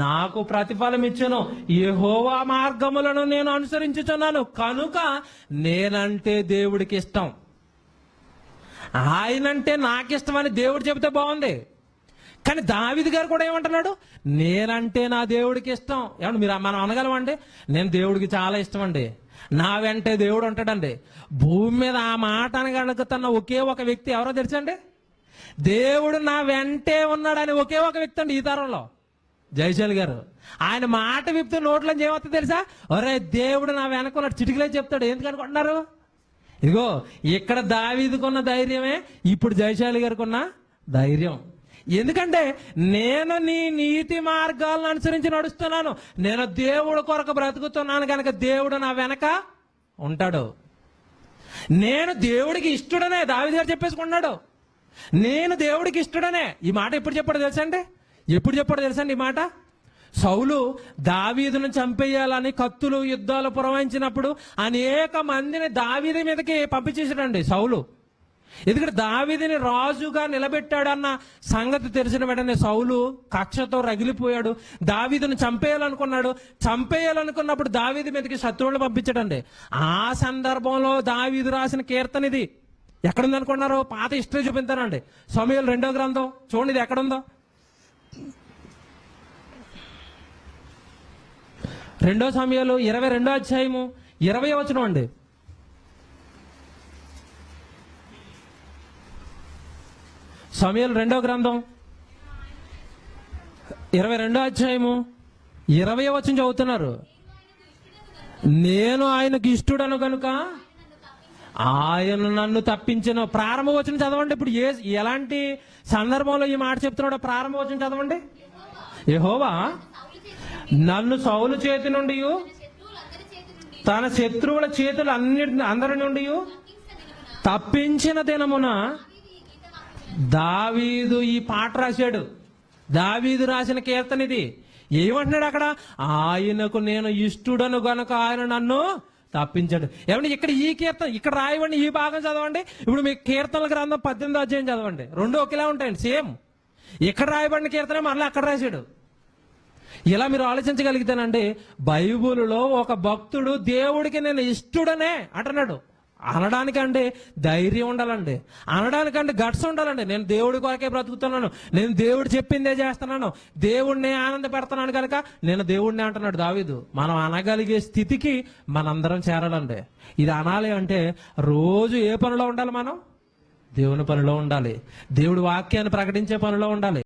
నాకు ప్రతిఫలం ఇచ్చాను, యెహోవా మార్గములను నేను అనుసరించుచున్నాను కనుక నేనంటే దేవుడికి ఇష్టం. ఆయనంటే నాకిష్టం అని దేవుడు చెబితే బాగుంది. కానీ దావీదు గారు కూడా ఏమంటున్నాడు? నేనంటే నా దేవుడికి ఇష్టం. ఏమన్నా మీరు మనం అనగలమండి? నేను దేవుడికి చాలా ఇష్టం అండి, నా వెంటే దేవుడు ఉంటాడండి. భూమి మీద ఆ మాట అనగలుగుతున్న ఒకే ఒక వ్యక్తి ఎవరో తెలుసండి? దేవుడు నా వెంటే ఉన్నాడని ఒకే ఒక వ్యక్తి అండి ఈ తరంలో, జయశాలి గారు. ఆయన మాట విప్తే నోట్లోంచి ఏమవుతుంది తెలుసా? ఒరే దేవుడు నా వెనకున్నాడు చిటికలే చెప్తాడు. ఎందుకు అనుకుంటున్నారు? ఇదిగో ఇక్కడ దావీదుకున్న ధైర్యమే ఇప్పుడు జయశాలి గారికి ఉన్న ధైర్యం. ఎందుకంటే నేను నీ నీతి మార్గాలను అనుసరించి నడుస్తున్నాను, నేను దేవుడు కొరకు బ్రతుకుతున్నాను కనుక దేవుడు నా వెనక ఉంటాడు. నేను దేవుడికి ఇష్టడనే దావీదు గారు చెప్పేసుకున్నాడు. నేను దేవుడికి ఇష్టడనే. ఈ మాట ఎప్పుడు చెప్పాడో తెలుసండి? ఎప్పుడు చెప్పాడో తెలుసండి ఈ మాట? సౌలు దావీదును చంపేయాలని కత్తులు యుద్ధాలు పురమాయించినప్పుడు అనేక మందిని దావీదు మీదకి పంపించేసాడండి సౌలు. ఎందుకంటే దావీదుని రాజుగా నిలబెట్టాడన్న సంగతి తెలిసిన వెంటనే సౌలు కక్షతో రగిలిపోయాడు. దావీదును చంపేయాలనుకున్నాడు. చంపేయాలనుకున్నప్పుడు దావీదు మీదకి శత్రువులను పంపించాడండి. ఆ సందర్భంలో దావీదు రాసిన కీర్తన ఇది. ఎక్కడుంది అనుకున్నారు? పాత హిస్టరీ చూపిస్తానండి. సమూయేలు 2వ గ్రంథం చూడండి, ఇది ఎక్కడుందో. 2 సమూయేలు 22 అధ్యాయము 20 వచనం అండి. సమూయేలు 2వ గ్రంథం 22 అధ్యాయము 20 వచనం చదువుతున్నారు. నేను ఆయనకు ఇష్టడను కనుక ఆయన నన్ను తప్పించిన. ప్రారంభ వచనం చదవండి. ఇప్పుడు ఎలాంటి సందర్భంలో ఈ మాట చెప్తున్నాడో ప్రారంభ వచనం చదవండి. యెహోవా నన్ను సౌలు చేతి నుండి, తన శత్రువుల చేతులు అందరి నుండి తప్పించిన దినమున దావీదు ఈ పాట రాశాడు. దావీదు రాసిన కీర్తన ఇది. ఏమంటున్నాడు అక్కడ? ఆయనకు నేను ఇష్టడను గనుక ఆయన నన్ను తప్పించాడు. ఏమంటే ఇక్కడ ఈ కీర్తన ఇక్కడ రాయవండి, ఈ భాగం చదవండి. ఇప్పుడు మీకు కీర్తనల గ్రంథం 18వ అధ్యాయం చదవండి. రెండు ఒకేలా ఉంటాయండి, సేమ్. ఇక్కడ రాయబడిన కీర్తన మళ్ళీ అక్కడ రాశాడు. ఇలా మీరు ఆలోచించగలిగితేనండి, బైబిల్లో ఒక భక్తుడు దేవుడికి నేను ఇష్టడనే అంటున్నాడు. అనడానికంటే ధైర్యం ఉండాలండి, అనడానికంటే గట్స్ ఉండాలండి. నేను దేవుడి కొరకే బ్రతుకుతున్నాను, నేను దేవుడు చెప్పిందే చేస్తున్నాను, దేవుడిని ఆనంద పెడుతున్నాను కనుక నేను దేవుడిని అంటున్నాడు దావీదు. మనం అనగలిగే స్థితికి మనందరం చేరాలండి. ఇది అనాలి అంటే రోజు ఏ పనిలో ఉండాలి? మనం దేవుని పనిలో ఉండాలి, దేవుడి వాక్యాన్ని ప్రకటించే పనిలో ఉండాలి.